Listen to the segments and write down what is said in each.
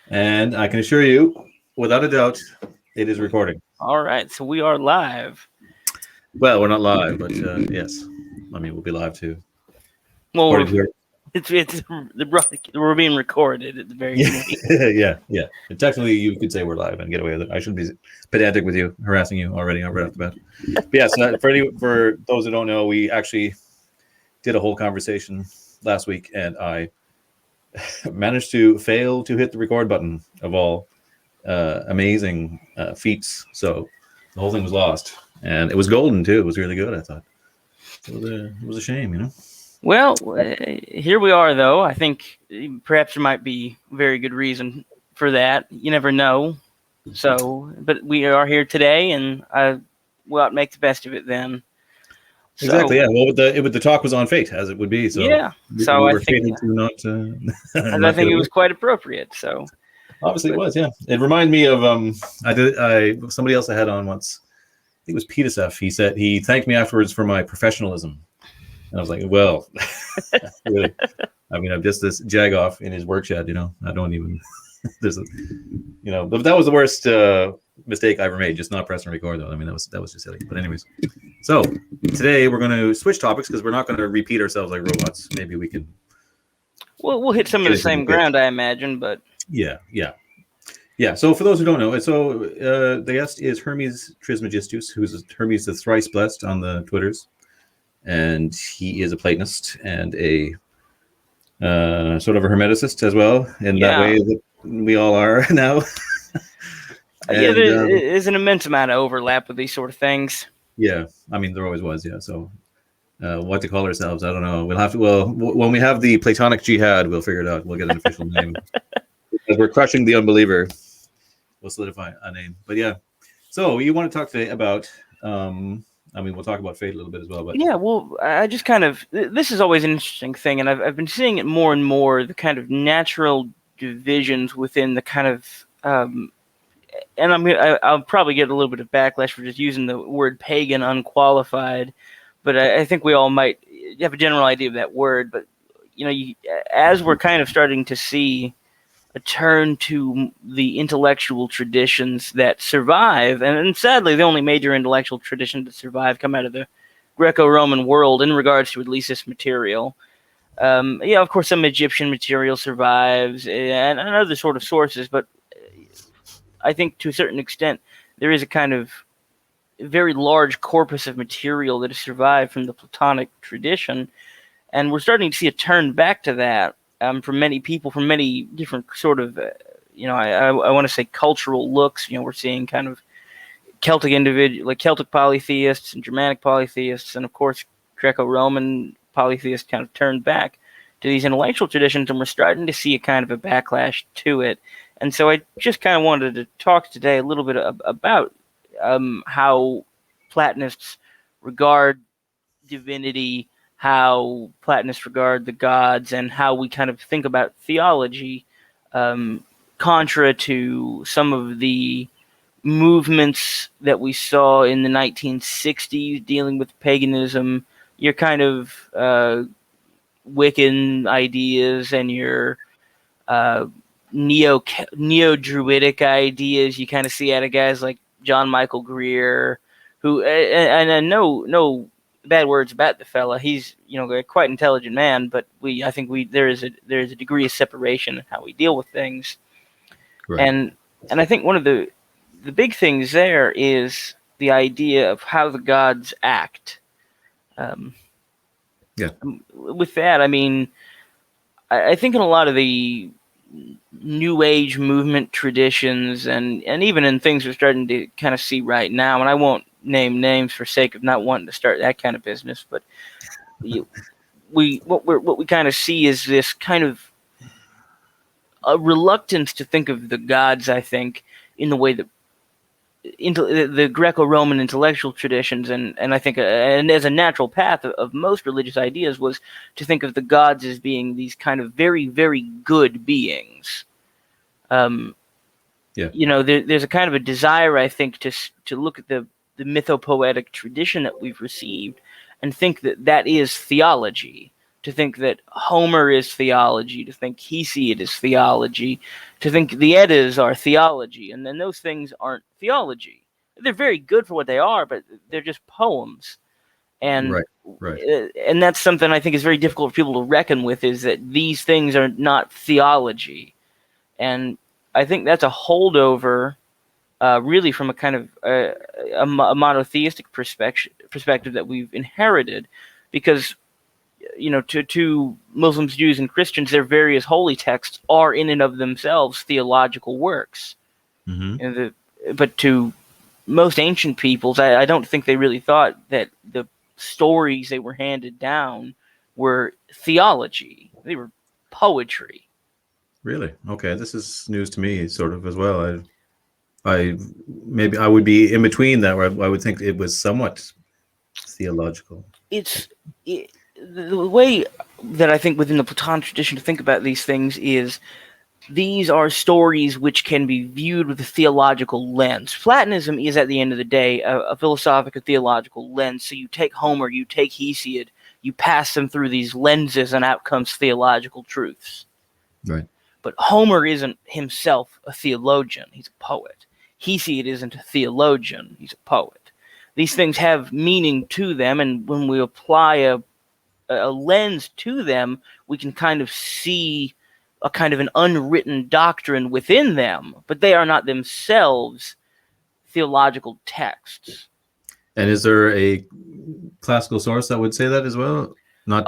And I can assure you, without a doubt, it is recording. All right, so we are live. Well, we're not live, but yes. I mean, we'll be live too. Well, According to your... we're being recorded at the very Yeah, least. yeah. And technically, you could say we're live and get away with it. I shouldn't be pedantic with you, harassing you already right off the bat. But yes, for those who don't know, we actually did a whole conversation last week, and I managed to fail to hit the record button of all amazing feats. So the whole thing was lost, and it was golden too. It was really good. I thought it was a shame, you know. Well, here we are, though. I think perhaps there might be very good reason for that. You never know. So, but we are here today, and we'll out make the best of it then. So, Exactly. Yeah. Well, the talk was on fate, as it would be. So yeah. So we I were think fated to not. I think it was quite appropriate. So obviously it was. Yeah. It reminded me of somebody else I had on once. I think it was Peter. He said he thanked me afterwards for my professionalism. And I was like, well, really, I mean, I'm just this jagoff in his work shed, you know. I don't even, but that was the worst mistake I ever made, just not pressing record, though. I mean, that was just silly. But anyways, so today we're going to switch topics because we're not going to repeat ourselves like robots. Maybe we can. We'll hit some of the same ground, I imagine, but. Yeah. So for those who don't know, the guest is Hermes Trismegistus, who's Hermes the Thrice Blessed on the Twitters. And he is a Platonist and a sort of a Hermeticist as well, in that way that we all are now. And, there is an immense amount of overlap with these sort of things. Yeah, I mean, there always was, yeah. So what to call ourselves, I don't know. We'll have to, well, when we have the Platonic Jihad, we'll figure it out. We'll get an official name. As we're crushing the unbeliever, we'll solidify a name. But yeah, so you want to talk today about... I mean, we'll talk about fate a little bit as well. But yeah, well, I just kind of... This is always an interesting thing, and I've been seeing it more and more, the kind of natural divisions within the kind of... and I'll probably get a little bit of backlash for just using the word pagan unqualified, but I think we all might have a general idea of that word. But, as we're kind of starting to see a turn to the intellectual traditions that survive, and sadly the only major intellectual traditions that survive come out of the Greco-Roman world in regards to at least this material. Of course some Egyptian material survives and other sort of sources, but I think to a certain extent there is a kind of very large corpus of material that has survived from the Platonic tradition, and we're starting to see a turn back to that. From many people, from many different sort of, I want to say cultural looks. We're seeing kind of Celtic Celtic polytheists and Germanic polytheists, and of course Greco-Roman polytheists kind of turned back to these intellectual traditions, and we're starting to see a kind of a backlash to it. And so I just kind of wanted to talk today a little bit about how Platonists regard divinity, how Platonists regard the gods, and how we kind of think about theology, contra to some of the movements that we saw in the 1960s dealing with paganism, your kind of Wiccan ideas and your neo-Druidic ideas. You kind of see out of guys like John Michael Greer, who, and no bad words about the fella. He's a quite intelligent man, but I think there is a degree of separation in how we deal with things. Right. And I think one of the big things there is the idea of how the gods act. With that, I mean, I think in a lot of the New Age movement traditions, and even in things we're starting to kind of see right now, and I won't name names for sake of not wanting to start that kind of business, but what we kind of see is this kind of a reluctance to think of the gods, I think, in the way that the Greco-Roman intellectual traditions, and I think and as a natural path of most religious ideas, was to think of the gods as being these kind of very, very good beings. There's a kind of a desire, I think, to look at the mythopoetic tradition that we've received and think that is theology, to think that Homer is theology, to think Hesiod is theology, to think the Eddas are theology, and then those things aren't theology. They're very good for what they are, but they're just poems. And Right. and that's something I think is very difficult for people to reckon with, is that these things are not theology. And I think that's a holdover, really, from a kind of a monotheistic perspective that we've inherited, because to Muslims, Jews, and Christians, their various holy texts are in and of themselves theological works. Mm-hmm. But to most ancient peoples, I don't think they really thought that the stories they were handed down were theology. They were poetry. Really? Okay, this is news to me, sort of as well. I maybe I would be in between that, where I would think it was somewhat theological. The way that I think within the Platonic tradition to think about these things is these are stories which can be viewed with a theological lens. Platonism is, at the end of the day, a philosophical theological lens. So you take Homer, you take Hesiod, you pass them through these lenses, and out comes theological truths. Right. But Homer isn't himself a theologian. He's a poet. Hesiod isn't a theologian. He's a poet. These things have meaning to them, and when we apply a lens to them, we can kind of see a kind of an unwritten doctrine within them, but they are not themselves theological texts. And is there a classical source that would say that as well? I'm not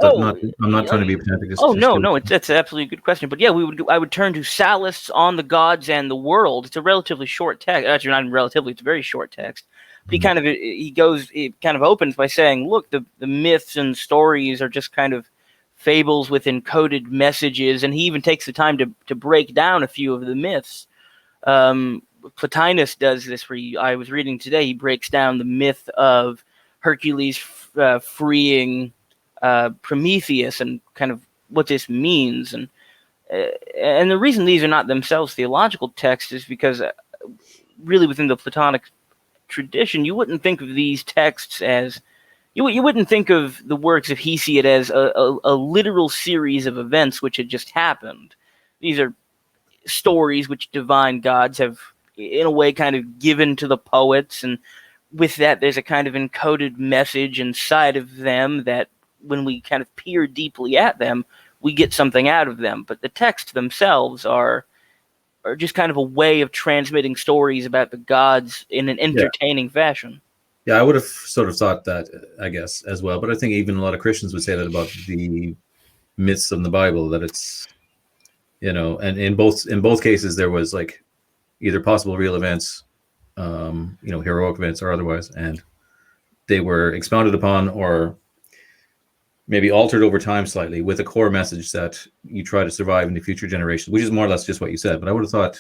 trying to be pedantic. That's absolutely a good question. But yeah, I would turn to Sallust's On the Gods and the World. It's a relatively short text. Actually, not even relatively. It's a very short text. But he kind of opens by saying, look, the myths and stories are just kind of fables with encoded messages, and he even takes the time to break down a few of the myths. Plotinus does this, where I was reading today, he breaks down the myth of Hercules freeing Prometheus and kind of what this means. And the reason these are not themselves theological texts is because really within the Platonic tradition, you wouldn't think of these texts as you wouldn't think of the works of Hesiod as a literal series of events which had just happened. These are stories which divine gods have, in a way, kind of given to the poets, and with that there's a kind of encoded message inside of them that when we kind of peer deeply at them, we get something out of them. But the texts themselves are just kind of a way of transmitting stories about the gods in an entertaining fashion. Yeah, I would have sort of thought that, I guess, as well. But I think even a lot of Christians would say that about the myths of the Bible, that it's, and in both cases there was like either possible real events, heroic events or otherwise, and they were expounded upon or maybe altered over time slightly with a core message that you try to survive in the future generations, which is more or less just what you said. But I would have thought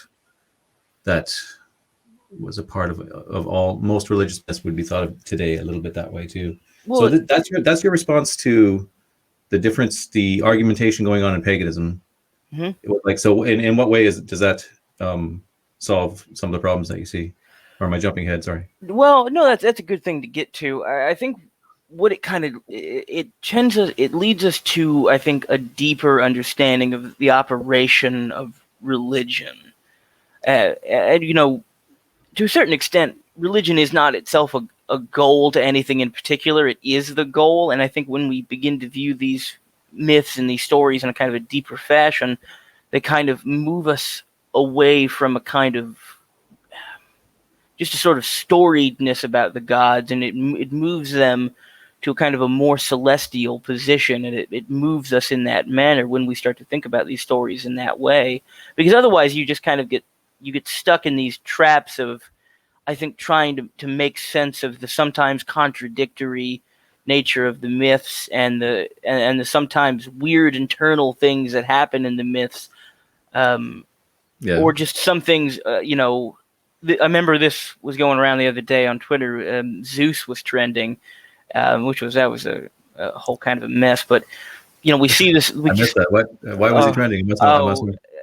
that was a part of all most religious myths would be thought of today a little bit that way too. Well, so that's your response to the difference, the argumentation going on in paganism. Mm-hmm. Like, so in what way does that solve some of the problems that you see? Or am I jumping ahead? Sorry. Well, no, that's a good thing to get to. I think what it leads us to, I think, a deeper understanding of the operation of religion. And to a certain extent, religion is not itself a goal to anything in particular. It is the goal. And I think when we begin to view these myths and these stories in a kind of a deeper fashion, they kind of move us away from a kind of just a sort of storiedness about the gods, and it moves them to a kind of a more celestial position, and it moves us in that manner when we start to think about these stories in that way. Because otherwise you just kind of get stuck in these traps of, I think, trying to make sense of the sometimes contradictory nature of the myths and the sometimes weird internal things that happen in the myths, or just some things. I remember this was going around the other day on Twitter. Zeus was trending, which was a whole kind of a mess. But we see this. I missed that. Why was he trending?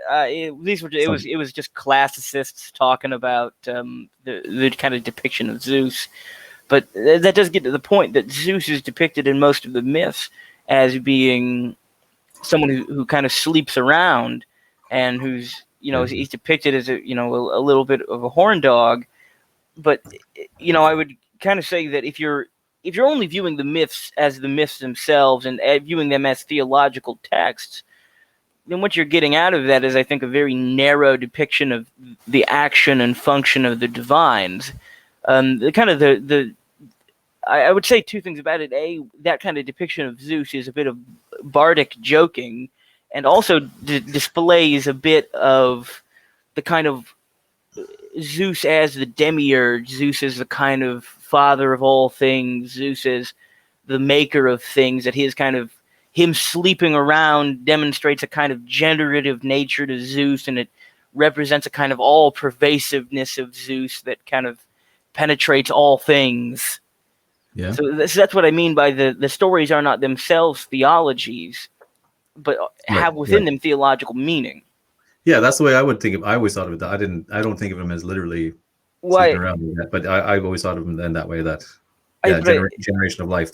It was just classicists talking about the kind of depiction of Zeus. But that does get to the point that Zeus is depicted in most of the myths as being someone who kind of sleeps around, and who's, he's depicted as a little bit of a horn dog. But I would kind of say that if you're only viewing the myths as the myths themselves and viewing them as theological texts, then what you're getting out of that is, I think, a very narrow depiction of the action and function of the divines. I would say two things about it. A, that kind of depiction of Zeus is a bit of bardic joking, and also displays a bit of the kind of Zeus as the demiurge, Zeus as the kind of father of all things, Zeus as the maker of things, that his kind of him sleeping around demonstrates a kind of generative nature to Zeus, and it represents a kind of all-pervasiveness of Zeus that kind of penetrates all things. Yeah. So that's what I mean by the stories are not themselves theologies, but have within them theological meaning. Yeah, that's the way I would think of. I always thought of it. I don't think of him as literally sleeping around with that, but I've always thought of him in that way. That generation of life,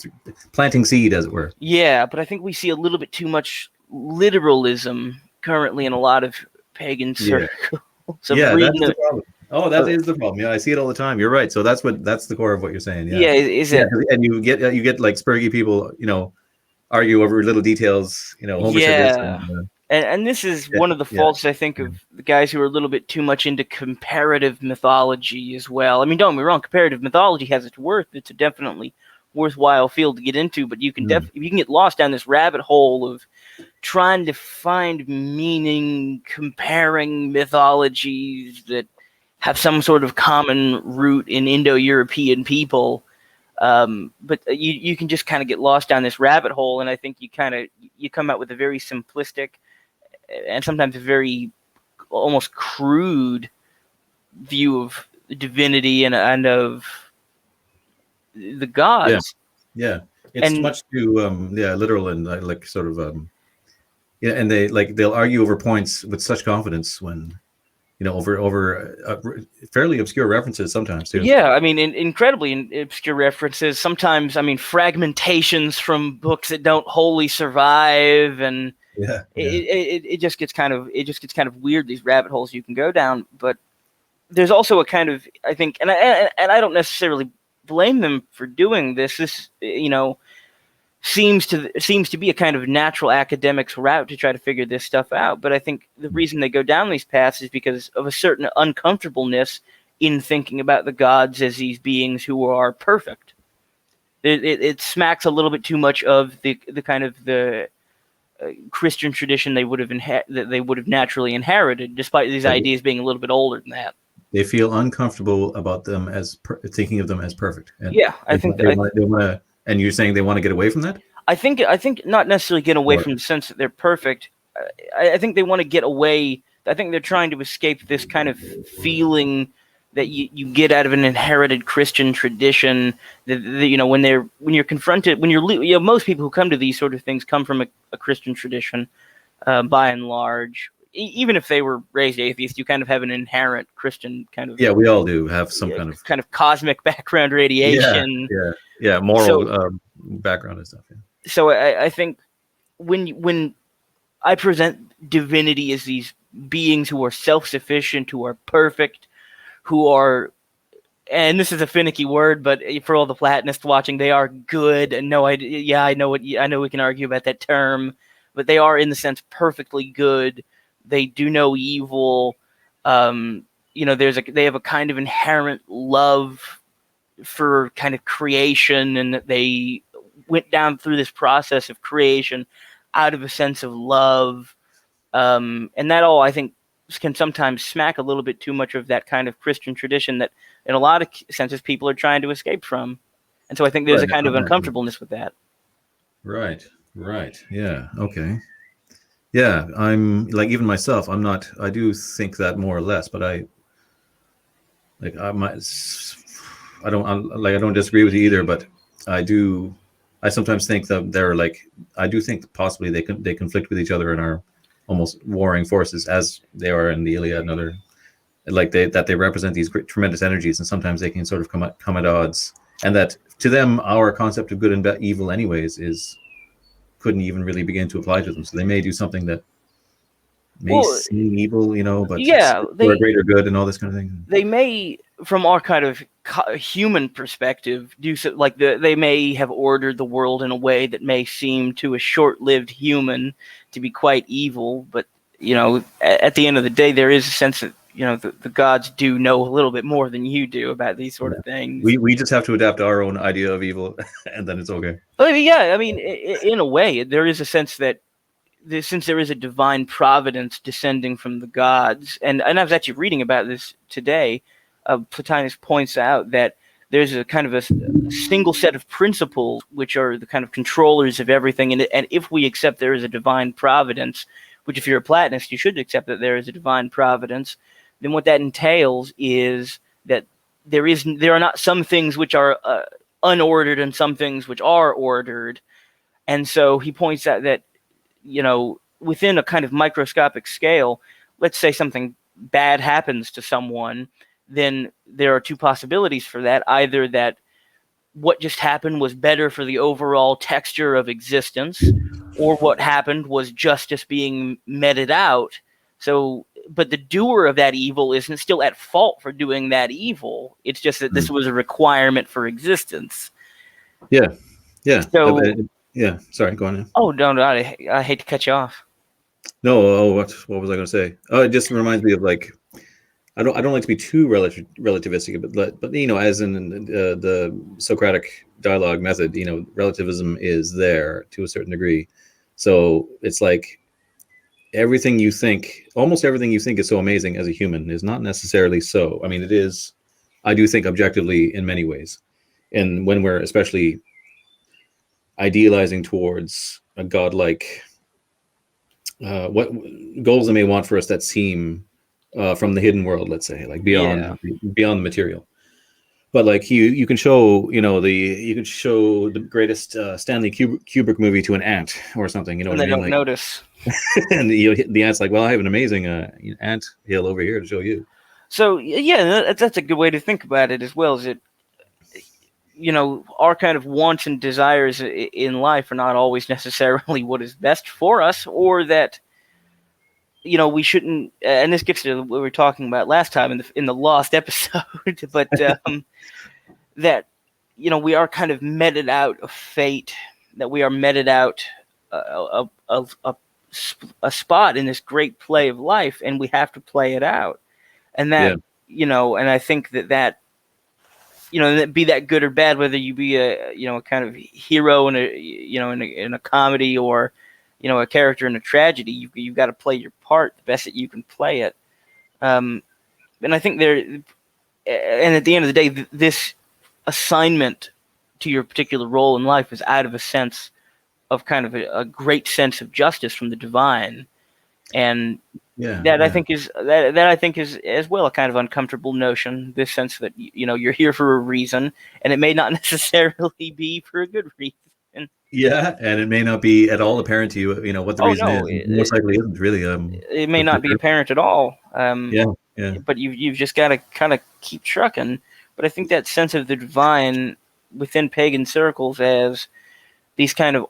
planting seed, as it were. Yeah, but I think we see a little bit too much literalism currently in a lot of pagan circles. Yeah, that's the problem. Oh, that is the problem. Yeah, I see it all the time. You're right. So that's the core of what you're saying. Yeah, is it? And you get like spurgy people, argue over little details. Homer yeah. And this is one of the faults, I think, of the guys who are a little bit too much into comparative mythology as well. I mean, don't get me wrong, comparative mythology has its worth. It's a definitely worthwhile field to get into, but you can you can get lost down this rabbit hole of trying to find meaning, comparing mythologies that have some sort of common root in Indo-European people. But you can just kind of get lost down this rabbit hole, and I think you come out with a very simplistic and sometimes a very almost crude view of divinity and of the gods. Yeah. It's much too literal and like sort of and they'll argue over points with such confidence when over fairly obscure references sometimes too. Yeah, I mean, incredibly obscure references. Sometimes, I mean, fragmentations from books that don't wholly survive, and it just gets kind of weird. These rabbit holes you can go down, but there's also a kind of, I think, and I don't necessarily blame them for doing this. This seems to be a kind of natural academic's route to try to figure this stuff out. But I think the reason they go down these paths is because of a certain uncomfortableness in thinking about the gods as these beings who are perfect. It smacks a little bit too much of the kind of the Christian tradition they would have naturally inherited, despite these ideas being a little bit older than that. They feel uncomfortable about them as thinking of them as perfect. And I think they want to. And you're saying they want to get away from that? I think not necessarily get away from the sense that they're perfect. I think they want to get away. I think they're trying to escape this kind of feeling that you get out of an inherited Christian tradition. That when you're confronted, most people who come to these sort of things come from a Christian tradition, by and large. Even if they were raised atheist, you kind of have an inherent Christian kind of. Yeah, we all do have some kind of cosmic background radiation. Yeah, moral background and stuff. Yeah. So I think when I present divinity as these beings who are self-sufficient, who are perfect, who are, and this is a finicky word, but for all the Platonists watching, they are good. And I know we can argue about that term, but they are in the sense perfectly good. They do no evil. They have a kind of inherent love for kind of creation, and that they went down through this process of creation out of a sense of love. And that all, I think, can sometimes smack a little bit too much of that kind of Christian tradition that in a lot of senses people are trying to escape from. And so I think there's a kind of uncomfortableness with that. Right. Yeah. Okay. Yeah, I'm like, even myself, I do think that more or less, but I don't disagree with you either, but I sometimes think that they're like, I do think possibly they conflict with each other and are almost warring forces, as they are in the Iliad and other, like they represent these great, tremendous energies, and sometimes they can sort of come at odds, and that to them our concept of good and evil anyways is couldn't even really begin to apply to them. So they may do something that may Well, seem evil, but it's yeah, for a greater good and all this kind of thing. they may, from our kind of human perspective, do so, like they may have ordered the world in a way that may seem to a short-lived human to be quite evil, but at the end of the day, there is a sense that the gods do know a little bit more than you do about these sort of things. We just have to adapt our own idea of evil, and then it's okay. I mean, in a way, there is a sense that since there is a divine providence descending from the gods, and I was actually reading about this today, Plotinus points out that there's a kind of a single set of principles which are the kind of controllers of everything, and if we accept there is a divine providence, which if you're a Platonist, you should accept that there is a divine providence, then what that entails is that there are not some things which are unordered and some things which are ordered. And so he points out that within a kind of microscopic scale, let's say something bad happens to someone, then there are two possibilities for that. Either that what just happened was better for the overall texture of existence, or what happened was justice being meted out. So, but the doer of that evil isn't still at fault for doing that evil. It's just that this was a requirement for existence. Yeah. So, yeah. Sorry, go on. Oh, no, I hate to cut you off. No, what was I going to say? Oh, it just reminds me of I don't like to be too relativistic, but as in the Socratic dialogue method, relativism is there to a certain degree. So it's like almost everything you think is so amazing as a human is not necessarily so. I mean, it is. I do think objectively in many ways, and when we're especially idealizing towards a godlike, what goals they may want for us that seem from the hidden world, let's say, like beyond the material. But like you can show the greatest Stanley Kubrick movie to an ant or something, and they don't notice. And the ant's like, well, I have an amazing ant hill over here to show you. So yeah, that's a good way to think about it as well. Is it our kind of wants and desires in life are not always necessarily what is best for us, or that we shouldn't, and this gets to what we were talking about last time in the lost episode, but that we are kind of meted out of fate, that we are meted out of a spot in this great play of life, and we have to play it out, and that and I think that be that good or bad, whether you be a kind of hero in a comedy, or a character in a tragedy, you've got to play your part the best that you can play it. And I think and at the end of the day, this assignment to your particular role in life is out of a sense of kind of a great sense of justice from the divine, and I think is as well a kind of uncomfortable notion. This sense that you're here for a reason, and it may not necessarily be for a good reason. Yeah, and it may not be at all apparent to you, what the reason is. Most likely isn't really. It may not be apparent at all. Yeah. But you've just got to kind of keep trucking. But I think that sense of the divine within pagan circles as these kind of,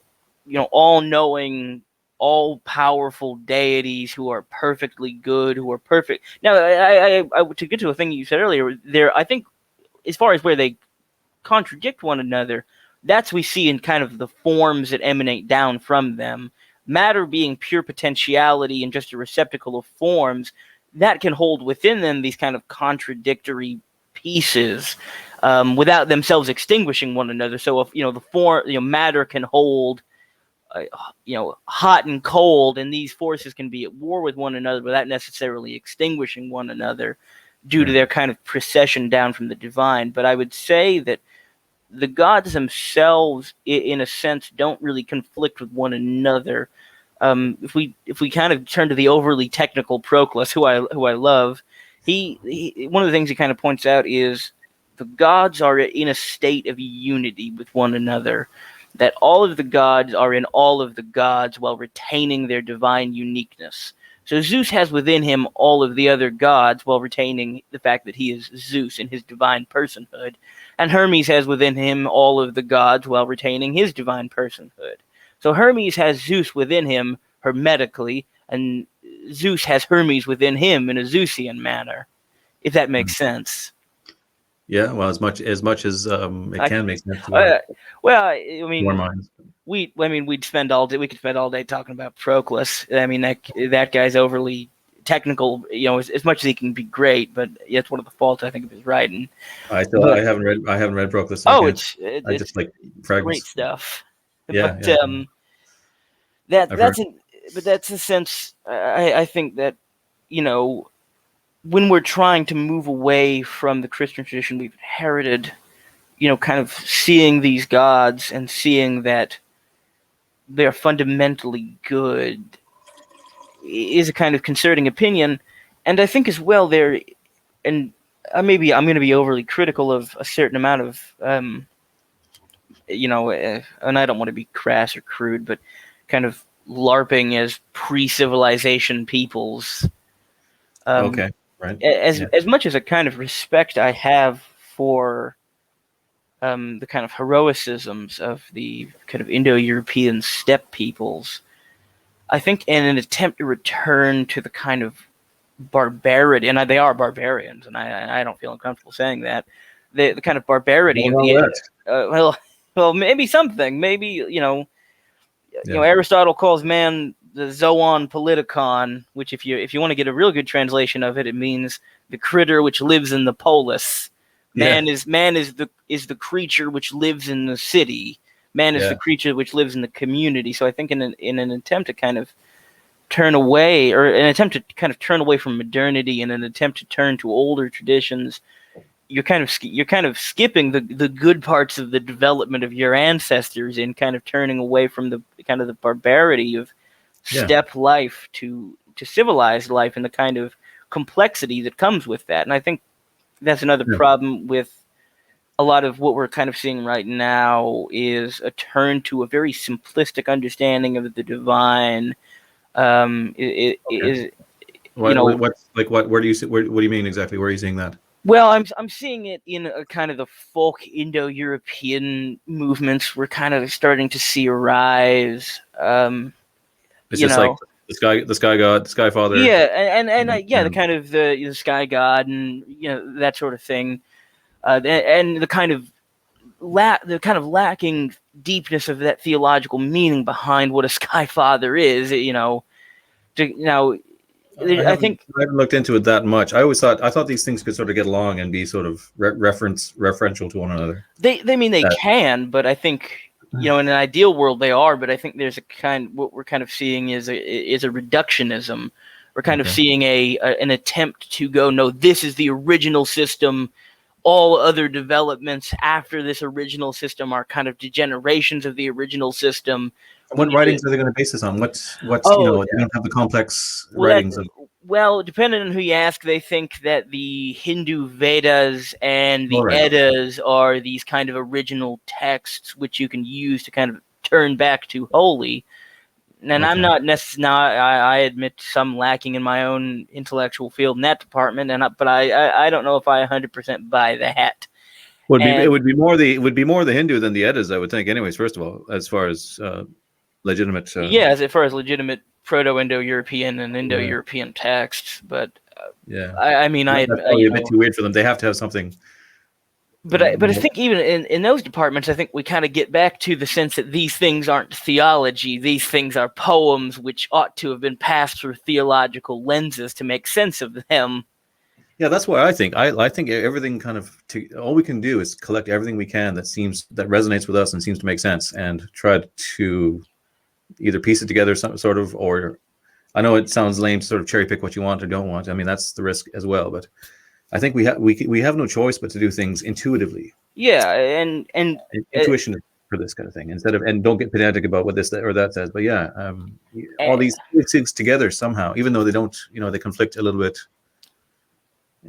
all-knowing, all-powerful deities who are perfectly good, who are perfect. Now, I to get to a thing you said earlier, I think, as far as where they contradict one another, that's we see in kind of the forms that emanate down from them. Matter being pure potentiality and just a receptacle of forms, that can hold within them these kind of contradictory pieces without themselves extinguishing one another. So if the form, matter can hold hot and cold, and these forces can be at war with one another without necessarily extinguishing one another due to their kind of procession down from the divine. But I would say that the gods themselves, in a sense, don't really conflict with one another. If we kind of turn to the overly technical Proclus, who I love, he one of the things he kind of points out is the gods are in a state of unity with one another. That all of the gods are in all of the gods while retaining their divine uniqueness. So Zeus has within him all of the other gods while retaining the fact that he is Zeus in his divine personhood. And Hermes has within him all of the gods while retaining his divine personhood. So Hermes has Zeus within him hermetically, and Zeus has Hermes within him in a Zeusian manner, if that makes sense. Yeah, well, as much as it can make sense to well, I mean, our minds. we'd spend all day. We could spend all day talking about Proclus. I mean, that guy's overly technical. You know, as much as he can be great, but it's one of the faults I think of his writing. I haven't read Proclus. Oh, I it's just like fragments. Great stuff. Yeah, but yeah. that's a sense. I think that, you know, when we're trying to move away from the Christian tradition we've inherited, you know, kind of seeing these gods and seeing that they're fundamentally good is a kind of concerning opinion. And I think as well and maybe I'm going to be overly critical of a certain amount of, you know, and I don't want to be crass or crude, but kind of LARPing as pre-civilization peoples. Okay. Right. As much as a kind of respect I have for the kind of heroicisms of the kind of Indo-European steppe peoples, I think in an attempt to return to the kind of barbarity, and they are barbarians, and I don't feel uncomfortable saying that, the kind of barbarity of the well, maybe something, maybe you know, Aristotle calls man the zoon politikon, which if you want to get a real good translation of it, it means the critter which lives in the polis. Man is the creature which lives in the city. Man is the creature which lives in the community. So I think in an attempt to kind of turn away, or an attempt to kind of turn away from modernity, and an attempt to turn to older traditions, you're kind of skipping the good parts of the development of your ancestors, in kind of turning away from the kind of the barbarity of steppe life to civilized life, and the kind of complexity that comes with that. And I think that's another problem with a lot of what we're kind of seeing right now, is a turn to a very simplistic understanding of the divine. Where do you mean exactly? Where are you seeing that? Well, I'm seeing it in a kind of the folk Indo-European movements we're kind of starting to see arise. It's just like the sky god, the sky father. Yeah, and the kind of the sky god, and you know, that sort of thing, and the kind of lacking deepness of that theological meaning behind what a sky father is. You know, I think I haven't looked into it that much. I thought these things could sort of get along and be sort of referential to one another. They can, but I think, you know, in an ideal world they are. But I think there's what we're kind of seeing is a reductionism. We're kind of seeing an attempt to go, no, this is the original system. All other developments after this original system are kind of degenerations of the original system. What writings are they going to base this on? What's you know, they don't have the complex writings of. Well, depending on who you ask, they think that the Hindu Vedas and the Eddas are these kind of original texts which you can use to kind of turn back to holy. And I'm not necessarily. I admit some lacking in my own intellectual field in that department, but I don't know if I 100% buy that. It would be more the Hindu than the Eddas, I would think. Anyways, first of all, as far as legitimate. As far as legitimate Proto-Indo-European and Indo-European texts, but I mean, that's probably a bit too weird for them. They have to have something. But I think even in those departments, I think we kind of get back to the sense that these things aren't theology. These things are poems which ought to have been passed through theological lenses to make sense of them. Yeah, that's what I think. I think everything kind of all we can do is collect everything we can that resonates with us and seems to make sense, and try to either piece it together some sort of, or I know it sounds lame to sort of cherry pick what you want or don't want. I mean, that's the risk as well, but I think we have no choice but to do things intuitively. Yeah, and intuition for this kind of thing, and don't get pedantic about what this or that says. But all these things together somehow, even though they don't, they conflict a little bit.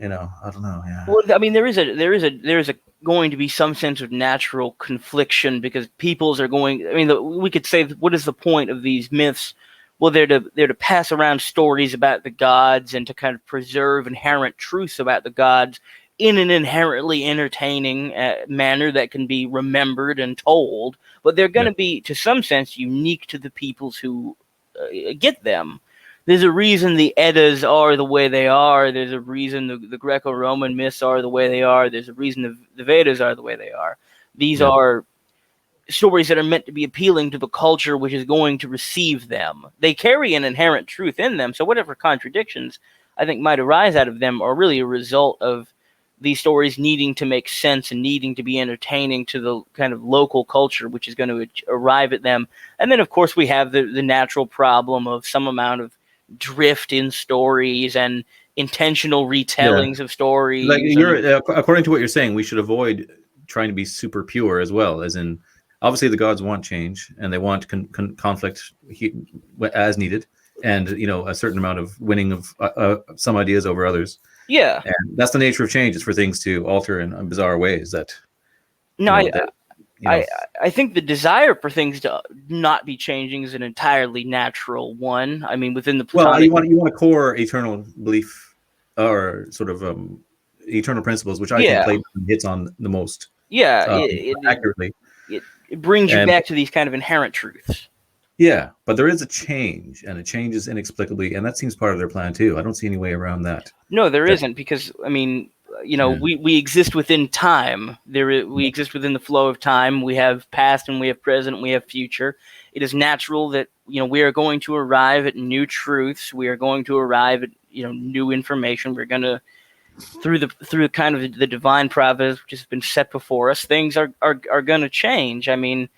I don't know. Yeah. Well, I mean, there is a going to be some sense of natural confliction, because peoples are going. I mean, we could say, what is the point of these myths? Well, they're to pass around stories about the gods and to kind of preserve inherent truths about the gods in an inherently entertaining manner that can be remembered and told, but they're going to be, to some sense, unique to the peoples who get them. There's a reason the Eddas are the way they are. There's a reason the Greco-Roman myths are the way they are. There's a reason the Vedas are the way they are. These are stories that are meant to be appealing to the culture which is going to receive them. They carry an inherent truth in them, so whatever contradictions I think might arise out of them are really a result of these stories needing to make sense and needing to be entertaining to the kind of local culture which is going to arrive at them. And then, of course, we have the natural problem of some amount of drift in stories and intentional retellings of stories. Like according to what you're saying, we should avoid trying to be super pure as well, as in obviously the gods want change and they want conflict as needed, and a certain amount of winning of some ideas over others. Yeah, and that's the nature of change, is for things to alter in bizarre ways. That I think the desire for things to not be changing is an entirely natural one. I mean, within the Platonic, you want a core eternal belief or sort of eternal principles, which I think Plato hits on the most. Accurately. It brings you back to these kind of inherent truths. Yeah, but there is a change, and it changes inexplicably, and that seems part of their plan too. I don't see any way around that. No, there isn't, because I mean, we exist within time. We exist within the flow of time. We have past and we have present and we have future. It is natural that we are going to arrive at new truths. We are going to arrive at new information. We're going to through kind of the divine providence which has been set before us, things are going to change. I mean,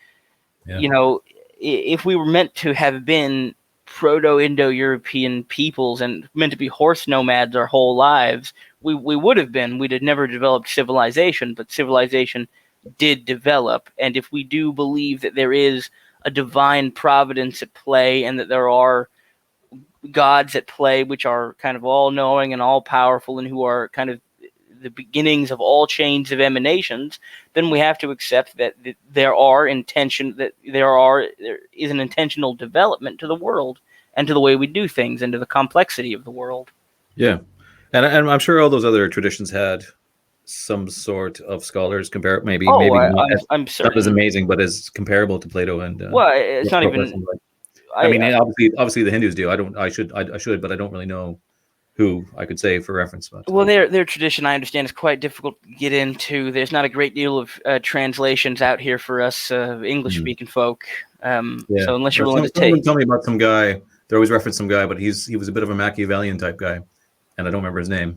if we were meant to have been Proto-Indo-European peoples and meant to be horse nomads our whole lives, we would have been. We'd have never developed civilization, but civilization did develop. And if we do believe that there is a divine providence at play and that there are gods at play which are kind of all-knowing and all-powerful and who are kind of the beginnings of all chains of emanations, then we have to accept that there is an intentional development to the world and to the way we do things and to the complexity of the world. Yeah, and I'm sure all those other traditions had some sort of scholars maybe I'm certain. Not as amazing, but as comparable to Plato and it's not even. I mean, obviously the Hindus do. I should, but I don't really know who I could say for reference. But, well, their tradition, I understand, is quite difficult to get into. There's not a great deal of translations out here for us English-speaking folk. So unless you're willing to tell me about some guy. They always reference some guy, but he was a bit of a Machiavellian type guy, and I don't remember his name.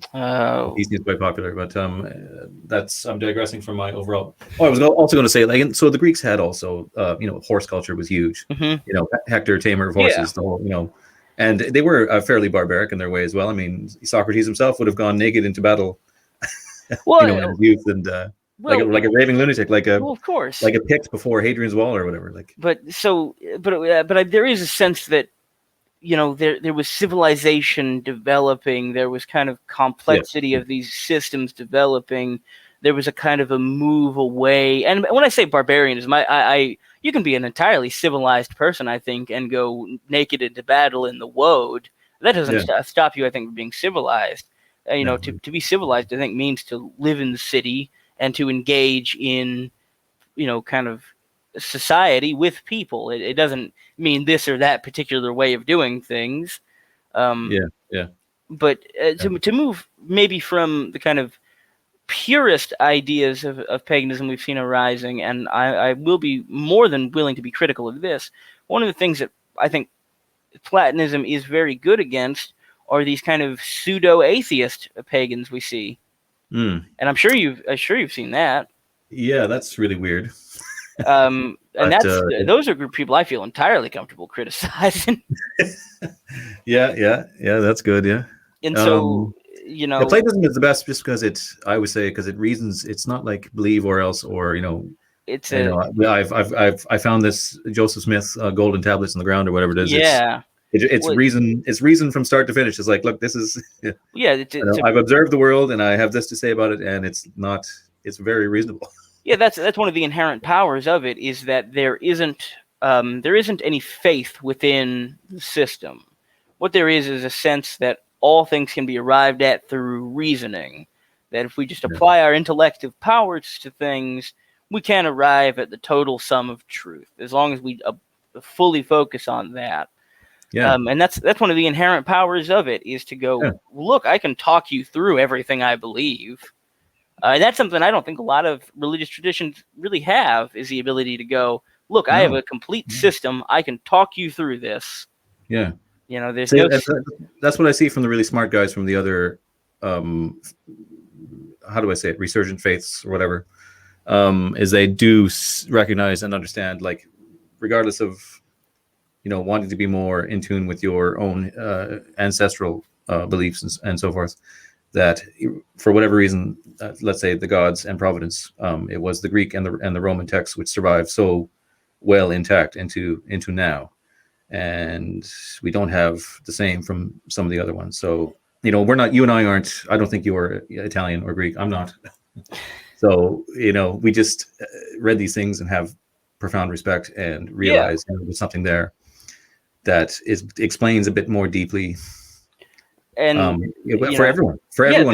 He seems quite popular, but I'm digressing from my overall. I was also going to say, so the Greeks had also, horse culture was huge. Mm-hmm. Hector, tamer of horses, the whole, and they were fairly barbaric in their way as well. I mean, Socrates himself would have gone naked into battle, in his youth, and like a raving lunatic, of course, like a Pict before Hadrian's Wall or whatever. But there is a sense that there was civilization developing. There was kind of complexity of these systems developing. There was a kind of a move away. And when I say barbarianism, you can be an entirely civilized person, I think, and go naked into battle in the woad. That doesn't stop you, I think, from being civilized. To be civilized, I think, means to live in the city and to engage in, kind of society with people. It doesn't mean this or that particular way of doing things. But to move maybe from the kind of purest ideas of paganism we've seen arising, and I will be more than willing to be critical of this. One of the things that I think Platonism is very good against are these kind of pseudo-atheist pagans we see. And I'm sure you've seen that. Yeah, that's really weird. And those are a group of people I feel entirely comfortable criticizing. Yeah, that's good. Yeah, and so Platonism is the best just because I would say because it reasons. It's not like believe or else, or it's I found this Joseph Smith golden tablets in the ground or whatever it is. Yeah. It's reason. It's reason from start to finish. It's like, look, this is. I've observed the world, and I have this to say about it, and it's not. It's very reasonable. Yeah, that's one of the inherent powers of it, is that there isn't any faith within the system. What there is a sense that all things can be arrived at through reasoning. that if we just apply our intellective powers to things, we can arrive at the total sum of truth, as long as we fully focus on that. And that's one of the inherent powers of it, is to go, look, I can talk you through everything I believe. And that's something I don't think a lot of religious traditions really have, is the ability to go, look, I have a complete system. I can talk you through this. Yeah. You know, there's that's what I see from the really smart guys from the other, how do I say it, resurgent faiths or whatever, is they do recognize and understand, like, regardless of, you know, wanting to be more in tune with your own ancestral beliefs and so forth, that for whatever reason, let's say the gods and providence, it was the Greek and the Roman texts which survived so well intact into now. And we don't have the same from some of the other ones. So, you know, you and I aren't, I don't think you are Italian or Greek. I'm not. So, you know, we just read these things and have profound respect and realize there's something there that explains a bit more deeply. And for everyone,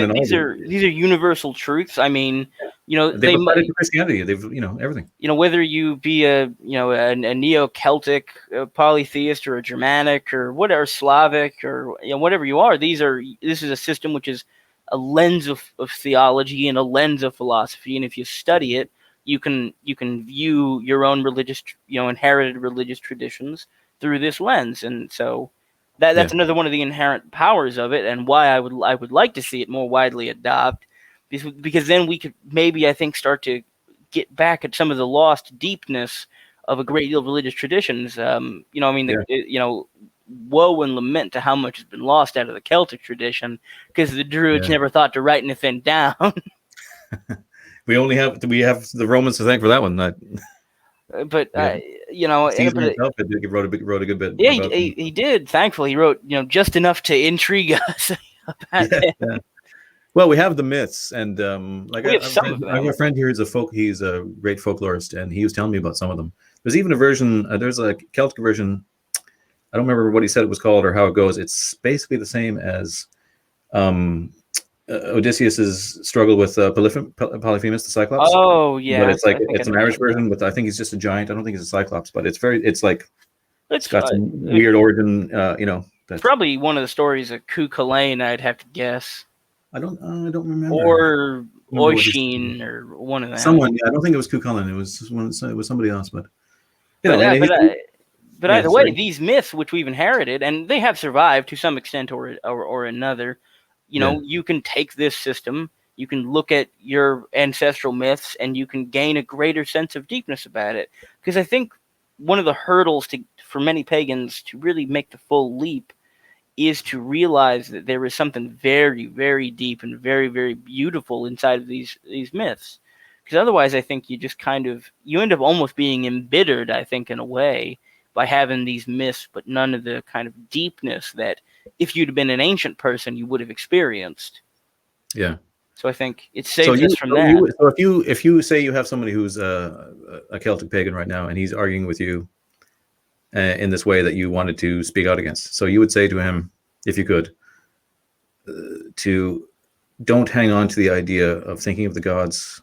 and these are universal truths. I mean, you know, they've applied to Christianity. They've, you know, everything. You know, whether you be a Neo-Celtic polytheist or a Germanic or whatever, Slavic, or, you know, whatever you are, this is a system which is a lens of theology and a lens of philosophy. And if you study it, you can view your own religious, you know, inherited religious traditions through this lens. And so that's another one of the inherent powers of it, and why I would like to see it more widely adopted, because then we could maybe, I think, start to get back at some of the lost deepness of a great deal of religious traditions. You know, I mean, you know, woe and lament to how much has been lost out of the Celtic tradition, because the Druids never thought to write anything down. we have the Romans to thank for that one. But you know, Caesar himself wrote a good bit. Yeah, he did. Thankfully, he wrote, you know, just enough to intrigue us. Well, we have the myths, and like I have a friend here who's he's a great folklorist, and he was telling me about some of them. There's even a version. There's a Celtic version. I don't remember what he said it was called or how it goes. It's basically the same as Odysseus's struggle with Polyphemus, the Cyclops. Oh yeah, but it's like it's an Irish version, but I think he's just a giant. I don't think he's a Cyclops, but it's got some weird origin. You know, it's probably one of the stories of Cuchulainn, I'd have to guess. I don't remember. Or Oisin, or one of them. Someone, I don't think it was Cuchulainn. It was somebody else, but you know. But either way, these myths which we've inherited, and they have survived to some extent or another. You know, you can take this system, you can look at your ancestral myths, and you can gain a greater sense of deepness about it. Because I think one of the hurdles for many pagans to really make the full leap is to realize that there is something very, very deep and very, very beautiful inside of these myths. Because otherwise, I think you end up almost being embittered, I think, in a way, by having these myths, but none of the kind of deepness that, if you'd have been an ancient person, you would have experienced. Yeah. So I think it saves us from that. So if you say you have somebody who's a Celtic pagan right now, and he's arguing with you in this way that you wanted to speak out against, so you would say to him, if you could, to don't hang on to the idea of thinking of the gods.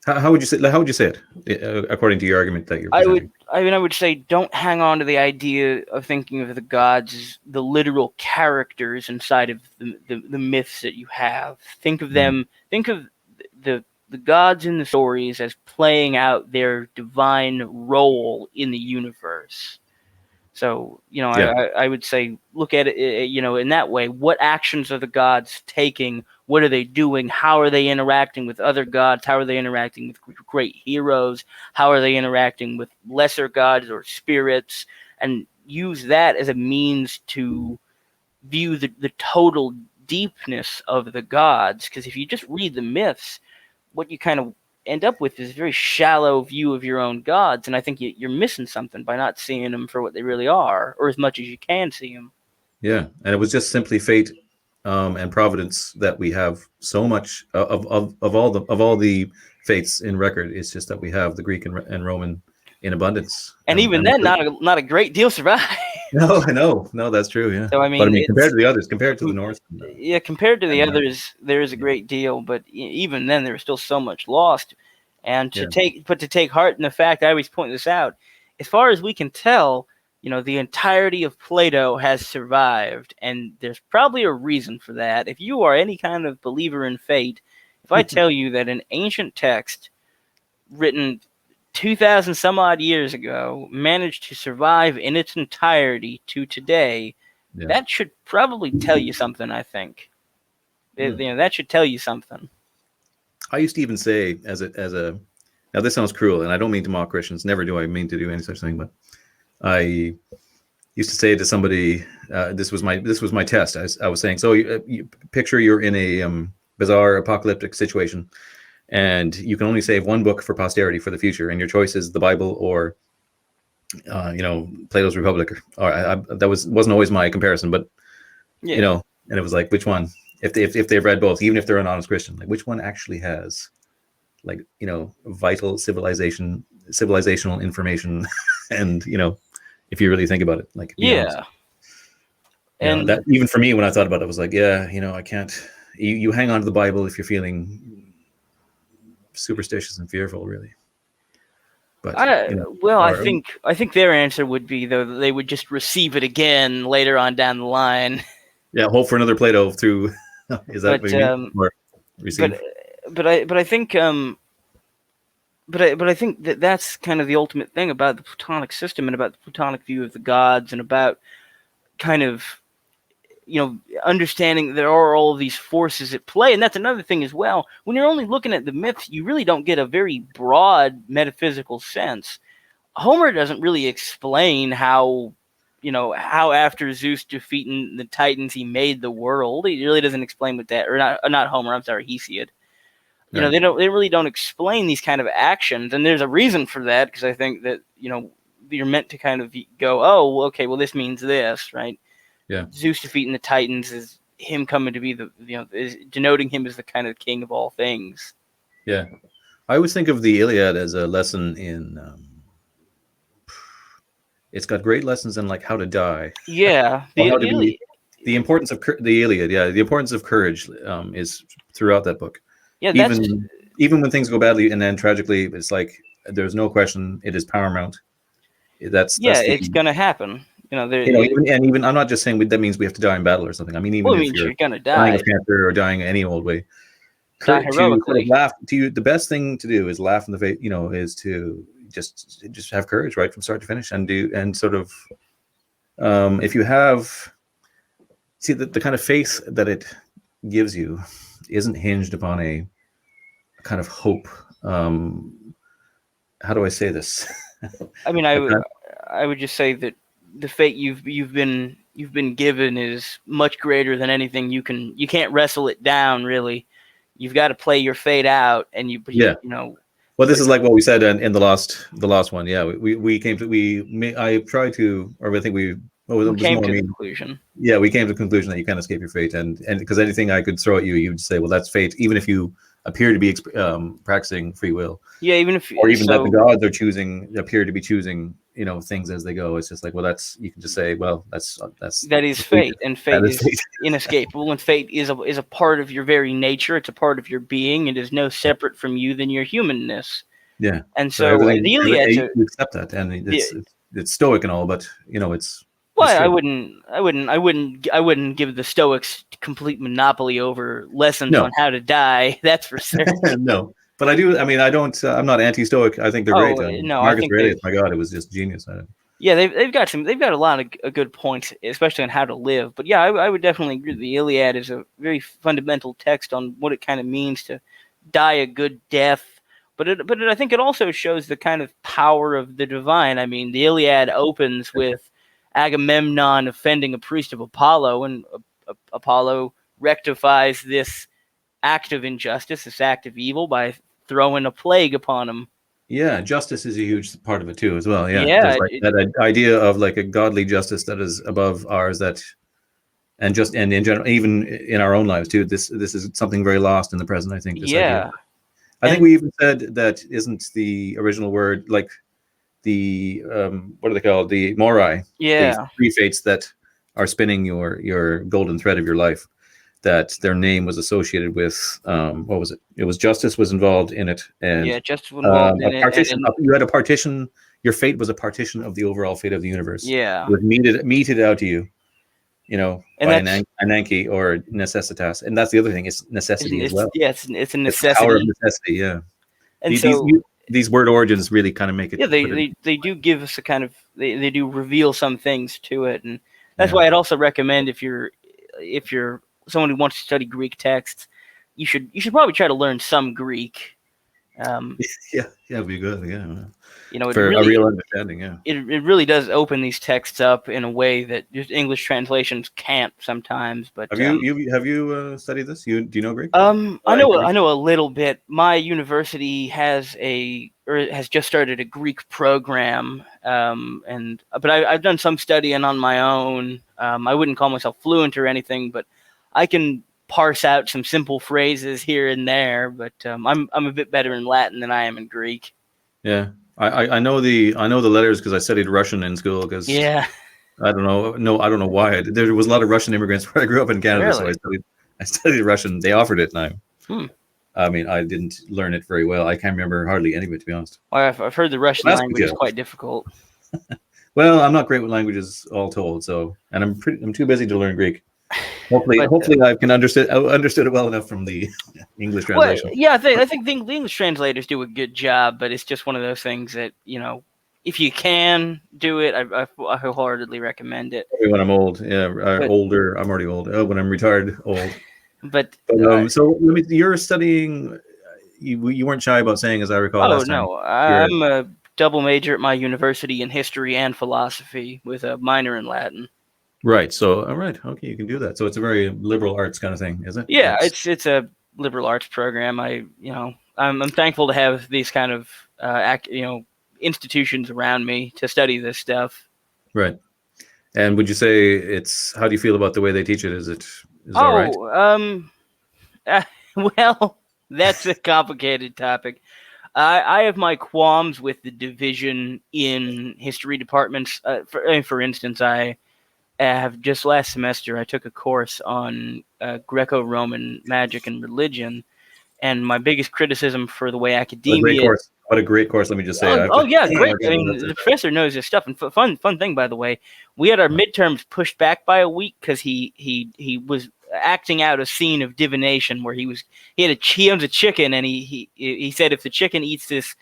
How would you say it according to your argument that you're presenting? I would say don't hang on to the idea of thinking of the gods as the literal characters inside of the myths that you have. Think of them. Think of the gods in the stories as playing out their divine role in the universe. So, you know, I would say look at it, you know, in that way. What actions are the gods taking? What are they doing? How are they interacting with other gods? How are they interacting with great heroes? How are they interacting with lesser gods or spirits? And use that as a means to view the total deepness of the gods. Because if you just read the myths, what you kind of end up with is a very shallow view of your own gods. And I think you're missing something by not seeing them for what they really are, or as much as you can see them. Yeah, and it was just simply fate and providence that we have so much of all the faiths in record. It's just that we have the Greek and Roman in abundance, and even then, not a great deal survived. No, that's true. Yeah, So I but I mean, mean, compared it's to the others, compared to the North, yeah, compared to the and, others, there is a great deal, but even then, there is still so much lost. And yeah, to take heart in the fact, I always point this out, as far as we can tell, the entirety of Plato has survived, and there's probably a reason for that. If you are any kind of believer in fate, if I tell you that an ancient text written 2,000 some odd years ago managed to survive in its entirety to today, yeah. that should probably tell you something, I think. That should tell you something. I used to even say as a now this sounds cruel, and I don't mean to mock Christians. Never do I mean to do any such thing. But I used to say to somebody, this was my test. I was saying, so you picture you're in a bizarre apocalyptic situation, and you can only save one book for posterity for the future, and your choice is the Bible or Plato's Republic. Or that wasn't always my comparison, but Yeah. and it was like, which one? If they've read both, even if they're an honest Christian, like which one actually has like vital civilizational information, and if you really think about it, like Yeah. And that even for me when I thought about it, I was like, yeah, I can't. You hang on to the Bible if you're feeling superstitious and fearful, really. But I think their answer would be, though, that they would just receive it again later on down the line. Yeah, hope for another Plato through. Is that what you mean? Or receive? But I think but I think that that's kind of the ultimate thing about the Platonic system and about the Platonic view of the gods, and about kind of understanding there are all of these forces at play. And that's another thing as well. When you're only looking at the myths, you really don't get a very broad metaphysical sense. Homer doesn't really explain how after Zeus defeating the Titans, he made the world. He really doesn't explain what that, or not Homer, I'm sorry, Hesiod. Right. They really don't explain these kind of actions, and there's a reason for that, because I think that you're meant to kind of go, oh, okay, well, this means this, right? Yeah. Zeus defeating the Titans is him coming to be is denoting him as the kind of king of all things. Yeah, I always think of the Iliad as a lesson in. It's got great lessons in like how to die. Yeah, the importance of the Iliad. Yeah, the importance of courage is throughout that book. Yeah, even when things go badly, and then tragically, it's like there's no question. It is paramount. It's gonna happen. Even I'm not just saying that means we have to die in battle or something. I mean, even if you're gonna dying die of cancer or dying any old way, die heroically. The best thing to do is laugh in the face. Is to just have courage, right, from start to finish, and sort of if you have the kind of faith that it gives you isn't hinged upon a kind of hope. How do I say this? I mean, I would just say that the fate you've been given is much greater than anything you can't wrestle it down, really. You've got to play your fate out, and Well, this is like what we said in the last one. Yeah, I tried to, or I think we came to the conclusion. Yeah, we came to the conclusion that you can't escape your fate, and because anything I could throw at you, you'd say, well, that's fate, even if you appear to be practicing free will. Yeah, even that the gods appear to be choosing, things as they go. It's just like, well, you can just say, well, that is fate, and fate is inescapable, and fate is a part of your very nature. It's a part of your being. It is no separate from you than your humanness. Yeah, and so the Iliad, you accept that, and it's Stoic and all, but it's. Well, I wouldn't give the Stoics complete monopoly over lessons on how to die. That's for certain. No, but I do. I mean, I don't. I'm not anti-Stoic. I think they're great. Marcus Aurelius, my God, it was just genius. Yeah, they've got a lot of good points, especially on how to live. But yeah, I would definitely agree. The Iliad is a very fundamental text on what it kind of means to die a good death. But I think it also shows the kind of power of the divine. I mean, the Iliad opens with Agamemnon offending a priest of Apollo, and Apollo rectifies this act of injustice, this act of evil, by throwing a plague upon him. Yeah, justice is a huge part of it too, as well. Yeah, that idea of like a godly justice that is above ours, and in general, even in our own lives too. This is something very lost in the present, I think. I think we even said that isn't the original word like what are they called? The Morai. These Yeah. three fates that are spinning your golden thread of your life. That their name was associated with what was it? It was justice was involved in it, and Yeah, just involved in a it, partition. You had a partition. Your fate was a partition of the overall fate of the universe. yeah, It was meted out to you, and by that's Ananke or necessitas, and that's the other thing. It's necessity as well. yeah, it's a It's the power of necessity, necessity. Yeah, and these so these word origins really kind of make it. yeah, Put it, they do give us a kind of they do reveal some things to it, and that's yeah. why I'd also recommend if you're someone who wants to study Greek texts, you should probably try to learn some Greek. Yeah, it'd be good. Yeah, It for a really real understanding. Yeah. it really does open these texts up in a way that just English translations can't sometimes. But Have you studied this? Do you know Greek? I know a little bit. My university has has just started a Greek program, but I've done some studying on my own. I wouldn't call myself fluent or anything, but I can parse out some simple phrases here and there. But I'm a bit better in Latin than I am in Greek. Yeah, I know the letters because I studied Russian in school. Because Yeah, I don't know, no, I don't know why. There was a lot of Russian immigrants where I grew up in Canada, so really. I studied Russian. They offered it, and Hmm. I mean, I didn't learn it very well. I can't remember hardly any of it, to be honest. Well, I've heard the Russian That's language is good. quite difficult. Well, I'm not great with languages, all told. So, and I'm too busy to learn Greek. Hopefully, But I can understood it well enough from the English well, translation. yeah, I think the English translators do a good job, but it's just one of those things that if you can do it, I wholeheartedly recommend it. Maybe when I'm old, yeah, But older. I'm already old. When I'm retired, old. but But so you're studying. You weren't shy about saying, as I recall oh last time. no, You're I'm a double major at my university in history and philosophy with a minor in Latin. right. So, all right, okay, you can do that. So it's a very liberal arts kind of thing, is it? Yeah, it's a liberal arts program. I'm thankful to have these kind of institutions around me to study this stuff. Right. And would you say how do you feel about the way they teach it? Is it all right? Well, that's a complicated topic. I have my qualms with the division in history departments. For instance, I have just last semester I took a course on Greco-Roman magic and religion, and my biggest criticism for the way What a great academia. course. What a great course. Let me just say. Yeah, great. I mean, the professor knows his stuff. And fun thing, by the way, we had our midterms pushed back by a week because he was acting out a scene of divination where he owns a chicken, and he said if the chicken eats this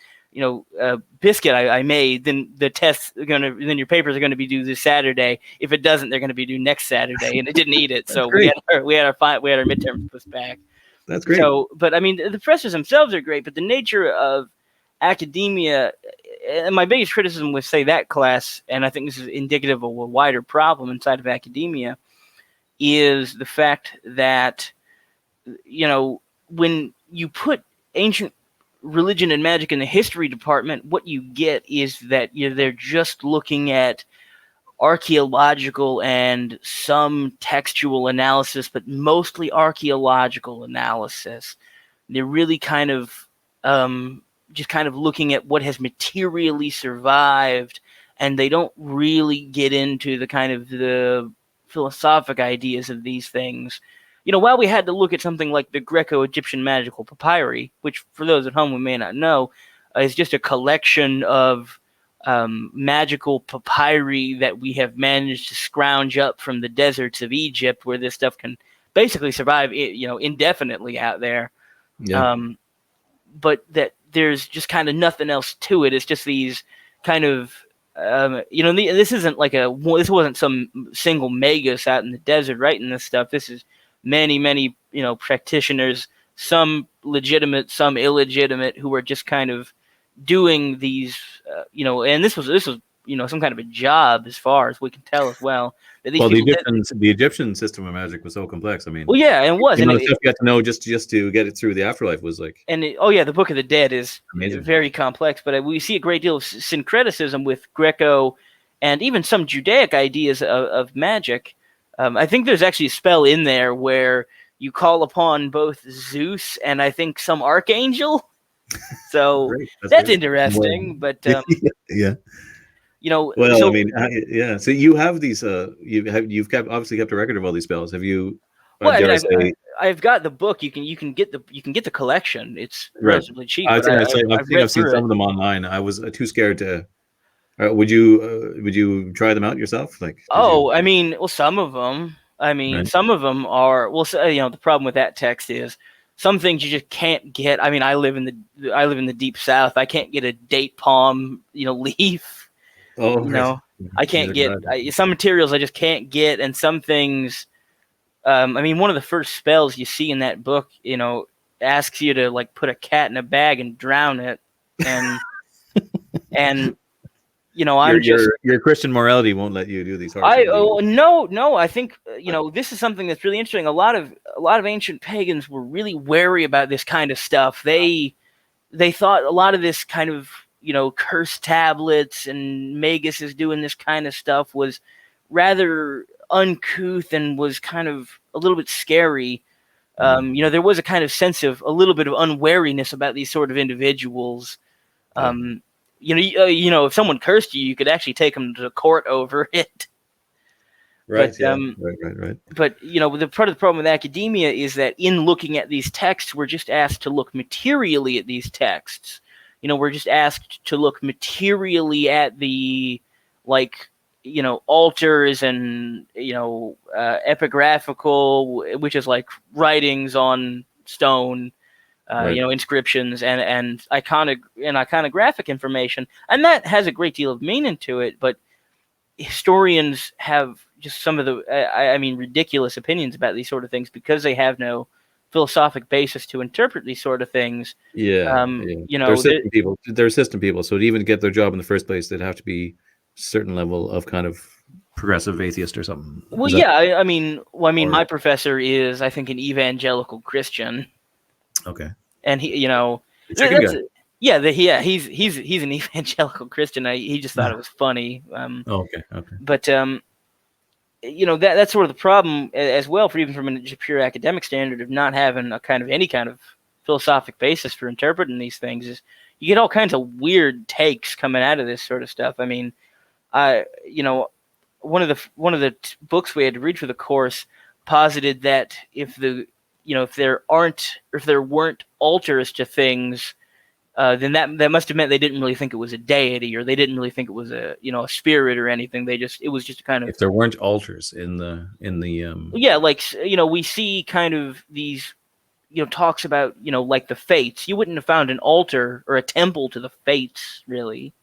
biscuit I made, then then your papers are gonna be due this Saturday. If it doesn't, they're gonna be due next Saturday, and it didn't eat it, so we had our midterms pushed back. That's great. So, but I mean, the professors themselves are great, but the nature of academia, and my biggest criticism with, say, that class, and I think this is indicative of a wider problem inside of academia, is the fact that, when you put ancient religion and magic in the history department, what you get is that they're just looking at archaeological and some textual analysis, but mostly archaeological analysis. They're really kind of just kind of looking at what has materially survived, and they don't really get into the kind of the philosophic ideas of these things. While we had to look at something like the Greco-Egyptian magical papyri, which for those at home who may not know, is just a collection of magical papyri that we have managed to scrounge up from the deserts of Egypt, where this stuff can basically survive, indefinitely out there. Yeah. But that there's just kind of nothing else to it. It's just these kind of, this wasn't some single magus out in the desert writing this stuff. This is many, many, practitioners, some legitimate, some illegitimate, who are just kind of doing these, and this was some kind of a job, as far as we can tell as well. That these Well, people the Egyptian system of magic was so complex. I mean, well, yeah, and it was, the and amount of stuff you had to know just to get it through the afterlife was like the Book of the Dead is amazing. Very complex, but we see a great deal of syncretism with Greco and even some Judaic ideas of magic. I think there's actually a spell in there where you call upon both Zeus and I think some archangel. So Great. that's Good. Well, interesting. But yeah. you know, Well, I so mean, yeah. So you have these. You've obviously kept a record of all these spells. Have you? well, I mean, Dare I say? I've got the book. You can get the collection. It's Right. relatively cheap, I but think I say I I've think read I've seen through some it. of them online. I was too scared to. Would you try them out yourself? Like, did you? Oh, I mean, well, some of them. I mean, Right. some of them are. Well, so, the problem with that text is some things you just can't get. I mean, I live in the deep south. I can't get a date palm, leaf. Oh, You right. know, I can't Neither get could I. some materials. I just can't get, and some things. I mean, one of the first spells you see in that book, asks you to like put a cat in a bag and drown it, and and I'm just Your Christian morality won't let you do these harsh I deeds. oh no, I think this is something that's really interesting. A lot of ancient pagans were really wary about this kind of stuff. They thought a lot of this kind of cursed tablets and Magus is doing this kind of stuff was rather uncouth and was kind of a little bit scary. There was a kind of sense of a little bit of unwariness about these sort of individuals. Yeah. Um, if someone cursed you, you could actually take them to court over it. Right. But Yeah. Right. the part of the problem with academia is that in looking at these texts, we're just asked to look materially at these texts. We're just asked to look materially at the like altars and epigraphical, which is like writings on stone, Right. inscriptions and iconographic information, and that has a great deal of meaning to it. But historians have just some of the, I mean, ridiculous opinions about these sort of things because they have no philosophic basis to interpret these sort of things. Yeah. They're system people. They're system people. So to even get their job in the first place, they'd have to be a certain level of kind of progressive atheist or something. Well, Is that, yeah, or my professor is, I think, an evangelical Christian, okay? and he, Chicken that's guy. he's an evangelical Christian. He just thought it was funny. Oh, okay. But that's sort of the problem as well, for even from a pure academic standard of not having any kind of philosophic basis for interpreting these things, is you get all kinds of weird takes coming out of this sort of stuff. I mean, one of the books we had to read for the course posited that if there weren't altars to things, then that must have meant they didn't really think it was a deity, or they didn't really think it was a spirit or anything. It was just kind of, If there weren't altars in the yeah, like we see kind of these talks about like the fates. You wouldn't have found an altar or a temple to the fates, really.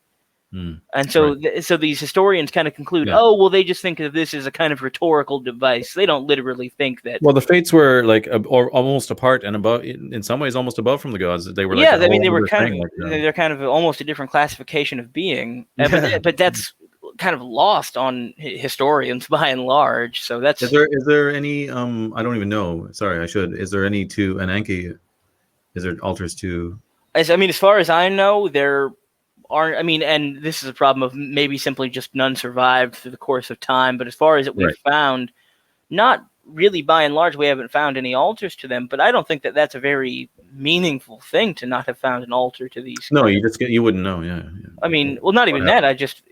And so, right. so these historians kind of conclude, Yeah. oh, well, they just think of this as a kind of rhetorical device. They don't literally think that. Well, the fates were like or almost apart and above, in some ways, almost above from the gods. They were like Yeah, a I mean, whole other thing. they're kind of almost a different classification of being, Yeah. but that's kind of lost on historians by and large. So that's Is there any I don't even know. Sorry, I should. Is there any to Ananke? Is there altars to? as far as I know, there aren't. I mean, and this is a problem of maybe simply just none survived through the course of time. But as far as we've found, not really by and large, we haven't found any altars to them. But I don't think that that's a very meaningful thing to not have found an altar to these. No, you wouldn't know. Yeah. I mean, well, not even that. I just,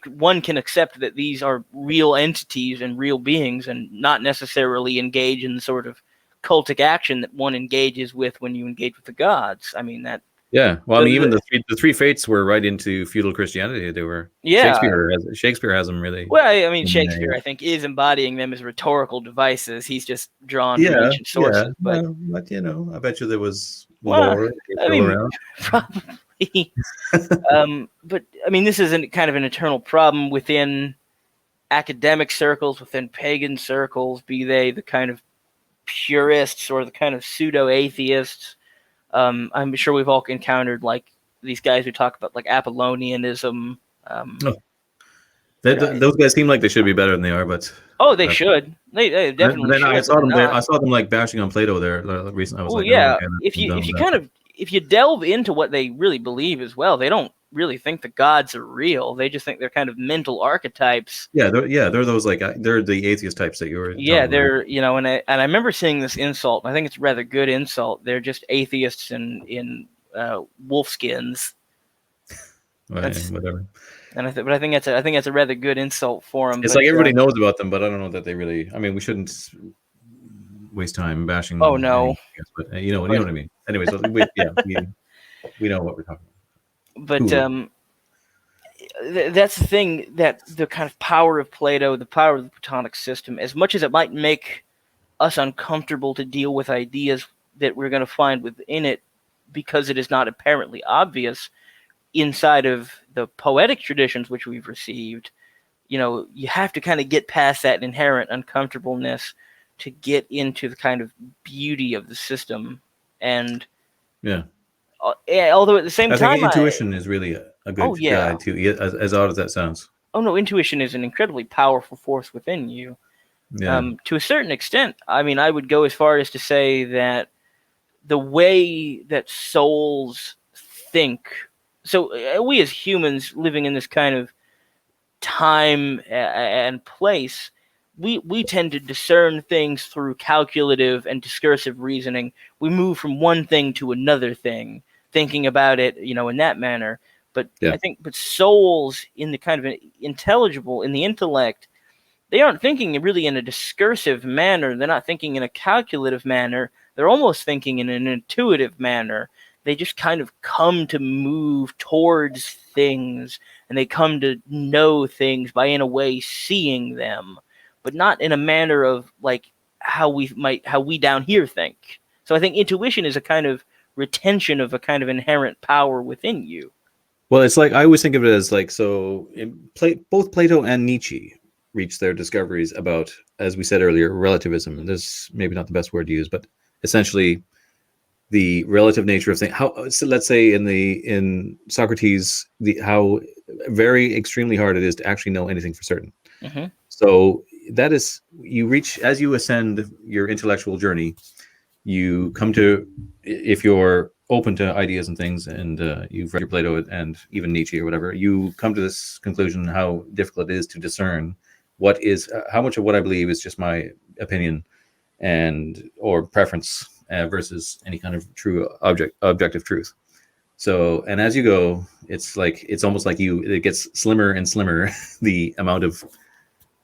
one can accept that these are real entities and real beings, and not necessarily engage in the sort of cultic action that one engages with when you engage with the gods. I mean that. Yeah, well, I mean, even the three fates were right into feudal Christianity. They were. Yeah. Shakespeare has them really. Well, I mean, Shakespeare, I think, is embodying them as rhetorical devices. He's just drawn from ancient sources. Yeah, but I bet you there was lore. I mean, around. Probably. But I mean, this is kind of an eternal problem within academic circles, within pagan circles, be they the kind of purists or the kind of pseudo-atheists. I'm sure we've all encountered like these guys who talk about like Apollonianism. Those guys seem like they should be better than they are, but they should. They definitely should. I saw them. I saw them like bashing on Plato there recently. I was yeah. If you delve into what they really believe as well, they don't really think the gods are real. They just think they're kind of mental archetypes. Yeah, they're those like they're the atheist types that you were. Yeah, they're and I remember seeing this insult. I think it's a rather good insult. They're just atheists in wolf skins. Right, whatever. And I think that's a rather good insult for them. It's like everybody knows about them, but I don't know that they really. I mean, we shouldn't waste time bashing. Oh no! But you know what I mean. Anyway, so we know what we're talking about. But that's the thing, that the kind of power of Plato, the power of the Platonic system, as much as it might make us uncomfortable to deal with ideas that we're going to find within it, because it is not apparently obvious inside of the poetic traditions which we've received, you have to kind of get past that inherent uncomfortableness to get into the kind of beauty of the system. And although at the same time, intuition is really a good guide to, as odd as that sounds. Oh no, intuition is an incredibly powerful force within you. Yeah. To a certain extent, I mean, I would go as far as to say that the way that souls think, so we as humans living in this kind of time and place, we tend to discern things through calculative and discursive reasoning. We move from one thing to another thing, thinking about it, in that manner. But I think, souls in the kind of intelligible, in the intellect, they aren't thinking really in a discursive manner. They're not thinking in a calculative manner. They're almost thinking in an intuitive manner. They just kind of come to move towards things, and they come to know things by, in a way, seeing them, but not in a manner of like how we down here think. So I think intuition is a kind of retention of a kind of inherent power within you. Well, it's like, I always think of it as like, so both Plato and Nietzsche reached their discoveries about, as we said earlier, relativism. This is maybe not the best word to use, but essentially the relative nature of things. So let's say in Socrates, how very extremely hard it is to actually know anything for certain. Mm-hmm. So that is, you reach, as you ascend your intellectual journey, you come to, if you're open to ideas and things, and you've read your Plato and even Nietzsche or whatever, you come to this conclusion how difficult it is to discern what is, how much of what I believe is just my opinion or preference versus any kind of true objective truth. So, and as you go, it's almost like it gets slimmer and slimmer, the amount of,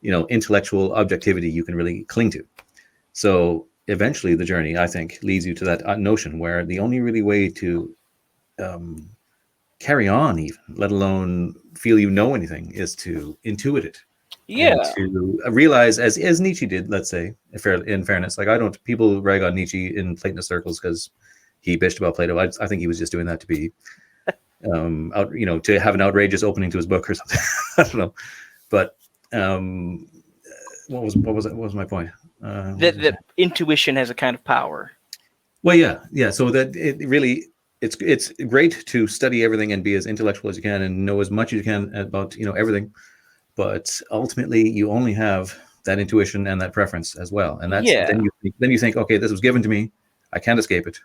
intellectual objectivity you can really cling to. So eventually the journey, I think, leads you to that notion where the only really way to carry on, even, let alone feel anything, is to intuit it. Yeah. And to realize, as Nietzsche did, let's say, in fairness, like people rag on Nietzsche in Platonist circles because he bitched about Plato. I think he was just doing that to be, to have an outrageous opening to his book or something. I don't know. But what was my point? That intuition has a kind of power. Well, yeah. So that it really, it's great to study everything and be as intellectual as you can and know as much as you can about everything. But ultimately, you only have that intuition and that preference as well. And that's then you think, okay, this was given to me. I can't escape it.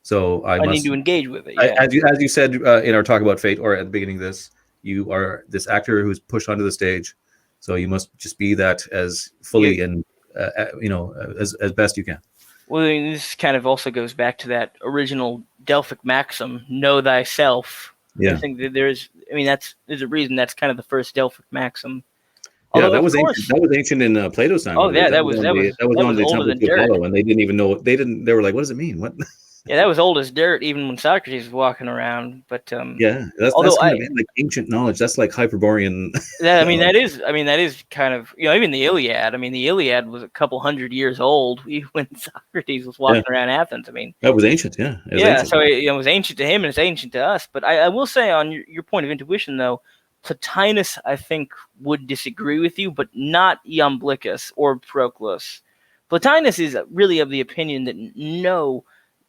So I must need to engage with it. Yeah. As you said in our talk about fate, or at the beginning of this, you are this actor who's pushed onto the stage. So you must just be that as fully and as best you can. Well, I mean, this kind of also goes back to that original Delphic maxim: "Know thyself." Yeah. I think that there's a reason that's kind of the first Delphic maxim. Although, that was ancient. That was ancient in Plato's time. Oh yeah, that was on the temple to Apollo, and they didn't even know. They were like, "What does it mean? What?" Yeah, that was old as dirt, even when Socrates was walking around. But that's kind of like ancient knowledge. That's like Hyperborean. That is kind of, even the Iliad. I mean, the Iliad was a couple hundred years old when Socrates was walking around Athens. I mean, that was ancient. Yeah. Ancient. So it was ancient to him, and it's ancient to us. But I will say, on your point of intuition, though, Plotinus, I think, would disagree with you, but not Iamblichus or Proclus. Plotinus is really of the opinion that no,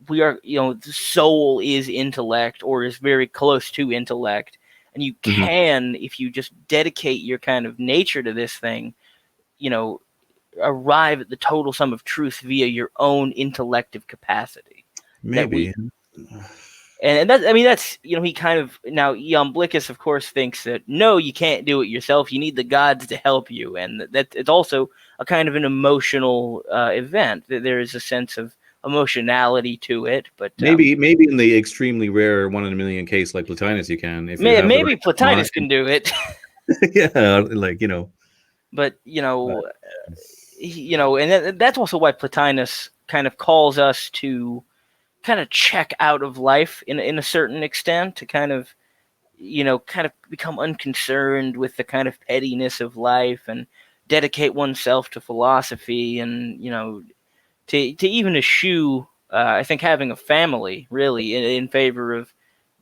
we are, the soul is intellect, or is very close to intellect, and you can, if you just dedicate your kind of nature to this thing, arrive at the total sum of truth via your own intellective capacity. Maybe. And that's he kind of, now Iamblichus, of course, thinks that no, you can't do it yourself. You need the gods to help you, and that it's also a kind of an emotional event. That there is a sense of emotionality to it. But maybe in the extremely rare 1 in a million case like Plotinus, you can if you have maybe the right Plotinus mind. can do it. Yeah, like But and that's also why Plotinus kind of calls us to kind of check out of life in a certain extent, to kind of become unconcerned with the kind of pettiness of life and dedicate oneself to philosophy, and to even eschew I think having a family really in favor of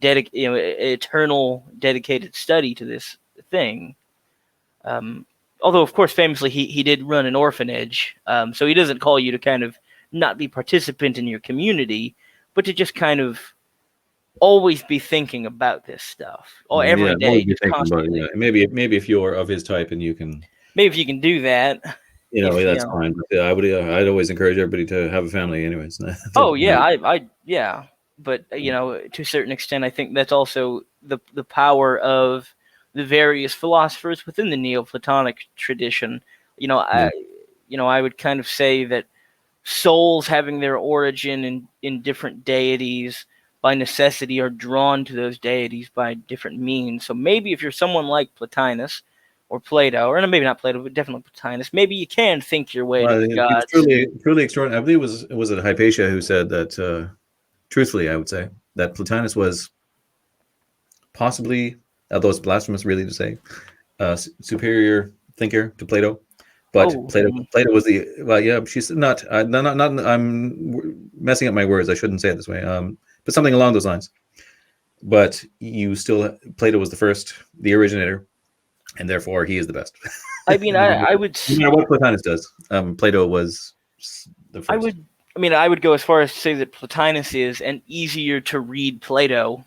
eternal dedicated study to this thing. Although, of course, famously, he did run an orphanage, so he doesn't call you to kind of not be participant in your community, but to just kind of always be thinking about this stuff, or every day, always be just thinking about it. constantly. Yeah. Maybe if you're of his type and you can, Maybe if you can do that, that's fine. But I'd always encourage everybody to have a family, anyways. Oh yeah, yeah, but to a certain extent, I think that's also the power of the various philosophers within the Neoplatonic tradition. I would kind of say that souls having their origin in different deities by necessity are drawn to those deities by different means. So maybe if you're someone like Plotinus or Plato, or maybe not Plato, but definitely Plotinus, maybe you can think your way to the He was gods. truly extraordinary. I believe was it Hypatia who said that. Truthfully, I would say that Plotinus was possibly, although it's blasphemous really to say, superior thinker to Plato. But Plato was the she's not I'm messing up my words. I shouldn't say it this way. But something along those lines. But Plato was the originator, and therefore he is the best. I mean, I would. No matter what Plotinus does, Plato was the first. I would go as far as to say that Plotinus is an easier to read Plato.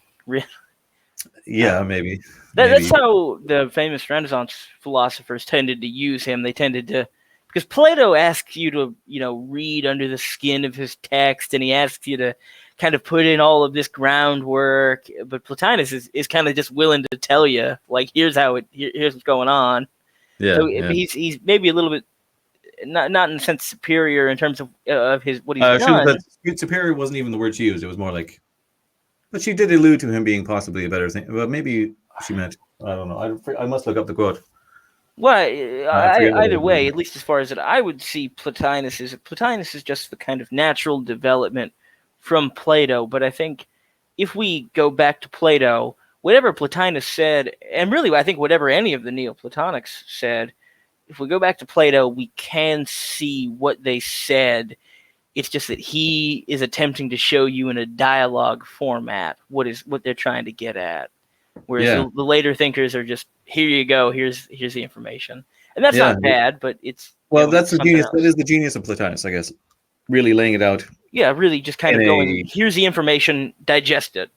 Yeah, maybe. That's how the famous Renaissance philosophers tended to use him. They tended to, because Plato asks you to, read under the skin of his text, and he asks you to kind of put in all of this groundwork. But Plotinus is kind of just willing to tell you, like, here's what's going on. Yeah. So he's maybe a little bit not in a sense superior in terms of what he's done. Superior wasn't even the word she used. It was more like, but she did allude to him being possibly a better thing. Well, maybe she meant, I don't know. I must look up the quote. Well, either way, at least as far as I would see Plotinus is just the kind of natural development from Plato. But I think if we go back to Plato, whatever Plotinus said, and really I think whatever any of the Neoplatonics said, if we go back to Plato, we can see what they said. It's just that he is attempting to show you in a dialogue format what they're trying to get at. Whereas the later thinkers are just, here you go, here's the information. And that's not bad, but it's that's the genius. That is the genius of Plotinus, I guess. Really laying it out. Yeah, really just kind of going, here's the information, digest it.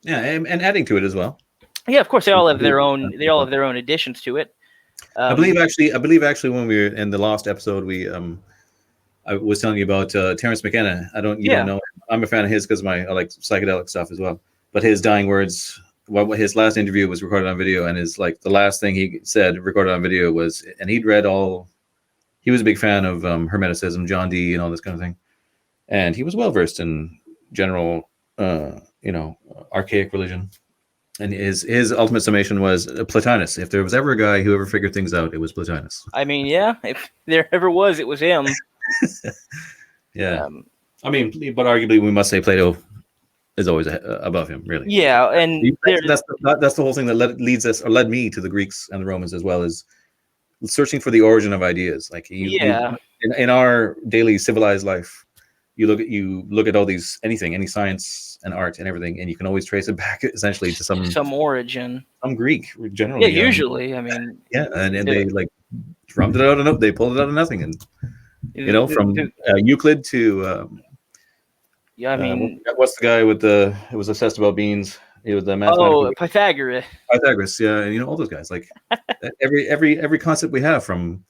Yeah, and adding to it as well. Yeah, of course they all have their own additions to it. I believe actually when we were in the last episode, I was telling you about Terence Mckenna. You don't know. I'm a fan of his because I like psychedelic stuff as well. But his dying words, his last interview was recorded on video, and the last thing he said recorded on video was, and he was a big fan of Hermeticism, John Dee, and all this kind of thing, and he was well versed in general, archaic religion. And his ultimate summation was Plotinus. If there was ever a guy who ever figured things out, it was Plotinus. I mean, yeah, if there ever was, it was him. Yeah. But arguably we must say Plato is always above him, really. Yeah, and that's the whole thing that led me to the Greeks and the Romans as well, is searching for the origin of ideas. Like in our daily civilized life, you look at all these any science and art and everything, and you can always trace it back essentially to some origin, some Greek generally. Yeah, usually. I mean, and they like drummed it out of they pulled it out of nothing, and from Euclid to what's the guy with it was obsessed about beans. He was the mathematical Pythagoras. Yeah, and all those guys. Like every concept we have from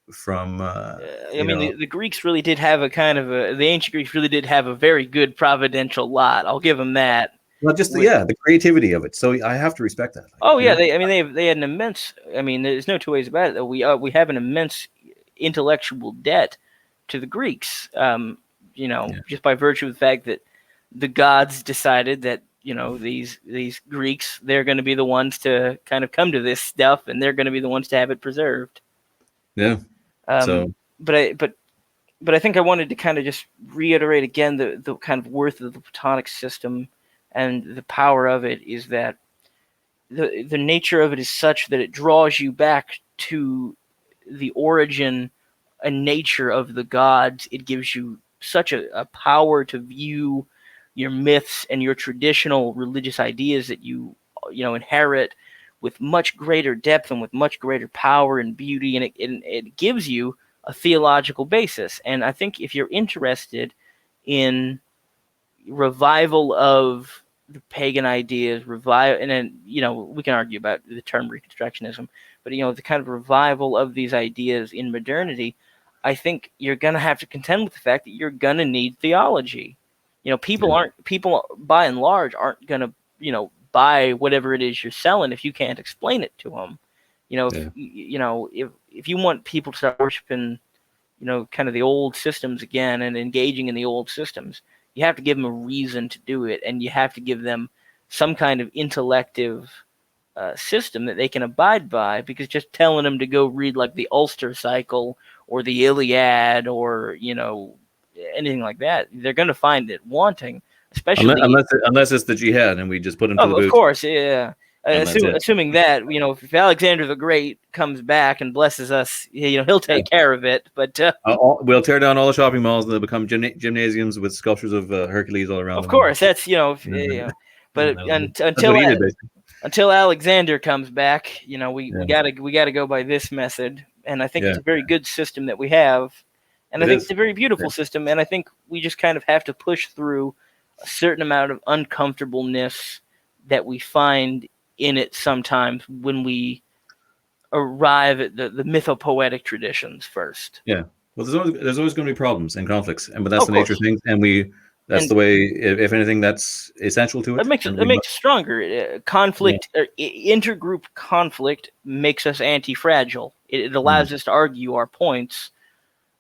the Greeks really did have the ancient Greeks really did have a very good providential lot. I'll give them that. Well, just the creativity of it. So I have to respect that. They had an immense. I mean, there's no two ways about it. We have an immense intellectual debt to the Greeks. just by virtue of the fact that the gods decided that, these Greeks, they're going to be the ones to kind of come to this stuff, and they're going to be the ones to have it preserved. Yeah. So, but I think I wanted to kind of just reiterate again the kind of worth of the Platonic system and the power of it is that the nature of it is such that it draws you back to the origin and nature of the gods. It gives you such a power to view your myths and your traditional religious ideas that you inherit with much greater depth and with much greater power and beauty, and it gives you a theological basis. And I think if you're interested in revival of the pagan ideas, and then we can argue about the term Reconstructionism, but the kind of revival of these ideas in modernity, I think you're going to have to contend with the fact that you're going to need theology. People by and large aren't going to buy whatever it is you're selling if you can't explain it to them. If you want people to start worshiping, kind of the old systems again and engaging in the old systems, you have to give them a reason to do it, and you have to give them some kind of intellective system that they can abide by, because just telling them to go read like the Ulster Cycle or the Iliad or anything like that, they're going to find it wanting, especially unless it's the Jihad and we just put them to the boot. Of course, yeah. Assuming that if Alexander the Great comes back and blesses us, he'll take care of it. But we'll tear down all the shopping malls and they'll become gymnasiums with sculptures of Hercules all around. Of course, that's But until Alexander comes back, we gotta go by this method, and I think it's a very good system that we have, and I think it's a very beautiful system, and I think we just kind of have to push through a certain amount of uncomfortableness that we find in it sometimes when we arrive at the mythopoetic traditions first. Yeah. Well, there's always going to be problems and conflicts, but that's the nature of things, and the way. If anything, that's essential to it. It makes us stronger. Conflict, intergroup conflict, makes us anti-fragile. It allows us to argue our points,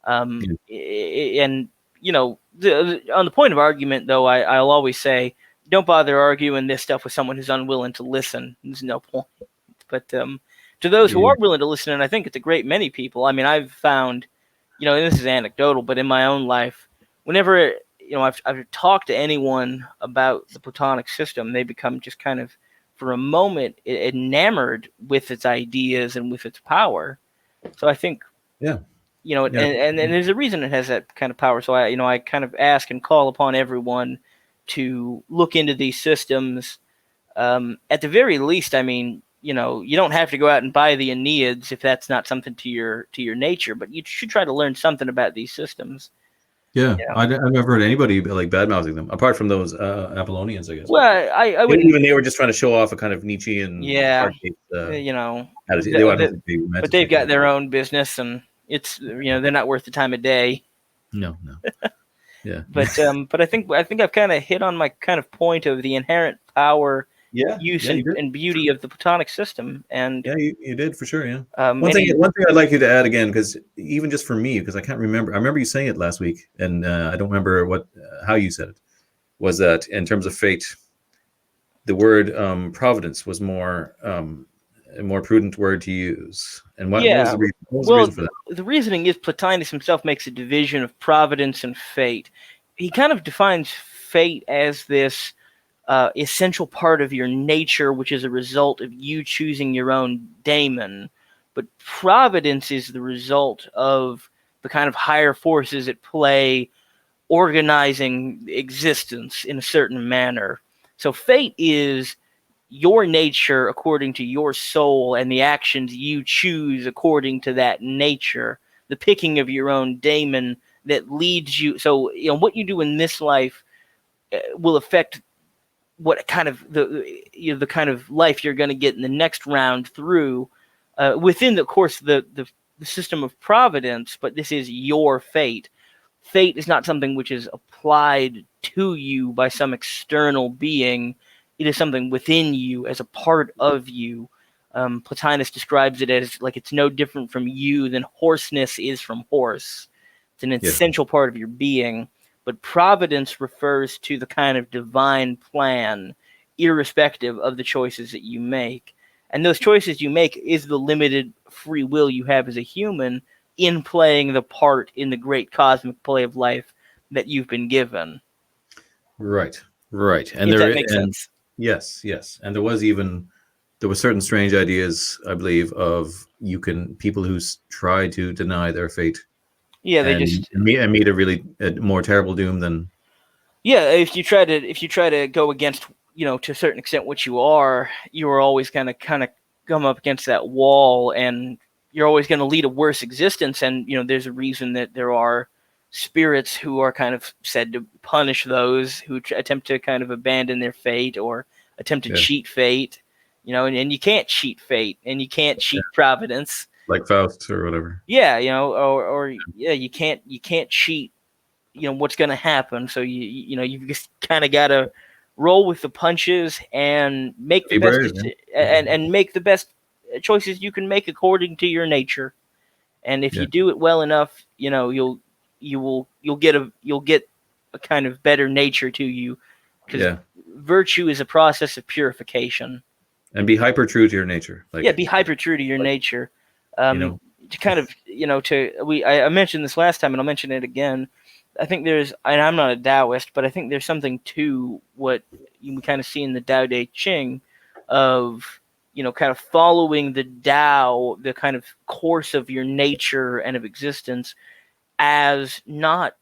and on the point of argument, though, I'll always say, don't bother arguing this stuff with someone who's unwilling to listen. There's no point. But to those who are willing to listen, and I think it's a great many people. I mean, I've found, and this is anecdotal, but in my own life, whenever I've talked to anyone about the Platonic system, they become just kind of, for a moment, enamored with its ideas and with its power. So I think, and there's a reason it has that kind of power. So I kind of ask and call upon everyone to look into these systems. At the very least, I mean, you don't have to go out and buy the Aeneids if that's not something to your nature, but you should try to learn something about these systems. Yeah, I've never heard anybody like bad-mouthing them, apart from those Apollonians, I guess. Well, I wouldn't. Even they were just trying to show off a kind of Nietzschean, attitude. But they've got their own business, and it's they're not worth the time of day. No. Yeah. But I think I've kind of hit on my kind of point of the inherent power, use, and beauty of the Platonic system. And you did for sure. Yeah. One thing I'd like you to add again, because even just for me, because I can't remember. I remember you saying it last week, and I don't remember how you said it. Was that in terms of fate, the word providence was more a more prudent word to use? And what was the reason? What was the reason for that? The reasoning is Plotinus himself makes a division of providence and fate. He kind of defines fate as this essential part of your nature, which is a result of you choosing your own daemon. But providence is the result of the kind of higher forces at play organizing existence in a certain manner. So fate is your nature according to your soul and the actions you choose according to that nature, the picking of your own daemon that leads you. So, what you do in this life will affect what kind of the kind of life you're going to get in the next round through within, of course, the system of providence. But this is your fate. Fate is not something which is applied to you by some external being. It is something within you as a part of you. Plotinus describes it as like it's no different from you than hoarseness is from horse. It's an essential part of your being. but providence refers to the kind of divine plan, irrespective of the choices that you make. And those choices you make is the limited free will you have as a human in playing the part in the great cosmic play of life that you've been given. Right. And If that makes sense. Yes. And there was certain strange ideas, I believe, of people who try to deny their fate. Yeah, they and just meet a more terrible doom than. Yeah, if you try to go against, to a certain extent what you are always kind of come up against that wall, and you're always going to lead a worse existence. And there's a reason that there are spirits who are kind of said to punish those who attempt to kind of abandon their fate or attempt to cheat fate. And you can't cheat fate, and you can't cheat providence, like Faust or whatever. Yeah, you can't cheat what's going to happen. So you just kind of got to roll with the punches and make the best and make the best choices you can make according to your nature. And if you do it well enough, you'll get a kind of better nature to you, because virtue is a process of purification. And be hyper true to your nature. Be hyper true to your nature. To kind of I mentioned this last time, and I'll mention it again. I think and I'm not a Taoist, but I think there's something to what you kind of see in the Tao Te Ching of, kind of following the Tao, the kind of course of your nature and of existence, as not,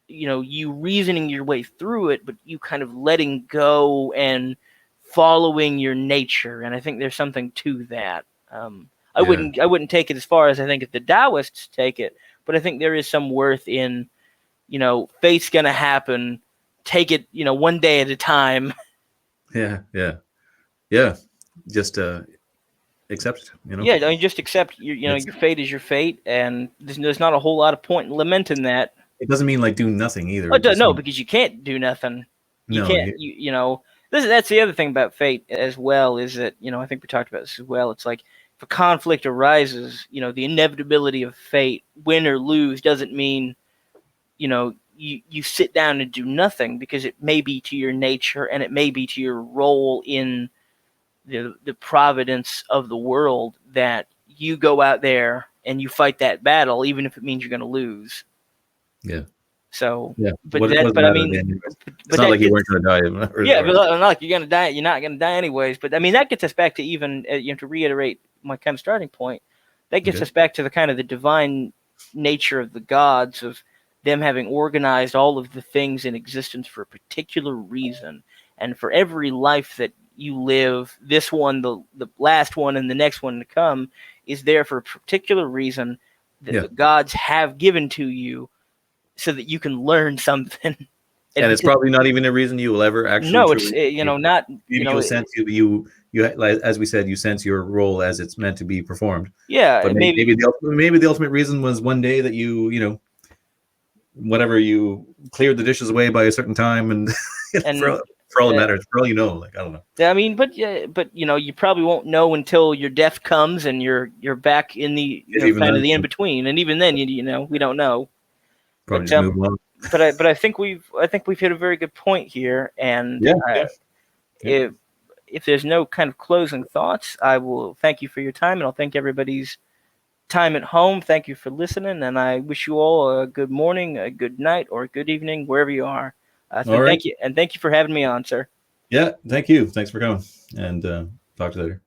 you reasoning your way through it, but you kind of letting go and following your nature. And I think there's something to that. I wouldn't take it as far as I think the Taoists take it, but I think there is some worth in, fate's going to happen. Take it, one day at a time. Yeah. Just accept it. Yeah, I mean, just accept your fate is your fate, and there's not a whole lot of point in lamenting that. It doesn't mean do nothing either. Because you can't do nothing. You can't. That's the other thing about fate as well, is that I think we talked about this as well. It's like, if a conflict arises, the inevitability of fate, win or lose, doesn't mean you sit down and do nothing, because it may be to your nature, and it may be to your role in the providence of the world, that you go out there and you fight that battle, even if it means you're going to lose. Yeah. So, but I mean, it's not like you weren't going to die. But not like you're going to die. You're not going to die anyways. But I mean, that gets us back to even to reiterate my kind of starting point. That gets us back to the kind of the divine nature of the gods, of them having organized all of the things in existence for a particular reason, and for every life that you live, this one, the last one, and the next one to come is there for a particular reason that the gods have given to you, so that you can learn something. And it's probably not even a reason you will ever actually. No, it's not. You'll sense you as we said, you sense your role as it's meant to be performed. Yeah, but maybe the ultimate reason was one day that you cleared the dishes away by a certain time, and for all that matters, for all I don't know. I mean, but you probably won't know until your death comes and you're back in the kind of the in between, and even then, we don't know. Probably just move on. But I think we've hit a very good point here, and if there's no kind of closing thoughts, I will thank you for your time, and I'll thank everybody's time at home. Thank you for listening, and I wish you all a good morning, a good night, or a good evening, wherever you are. Thank you for having me on, sir. Yeah, thank you. Thanks for coming, and talk to you later.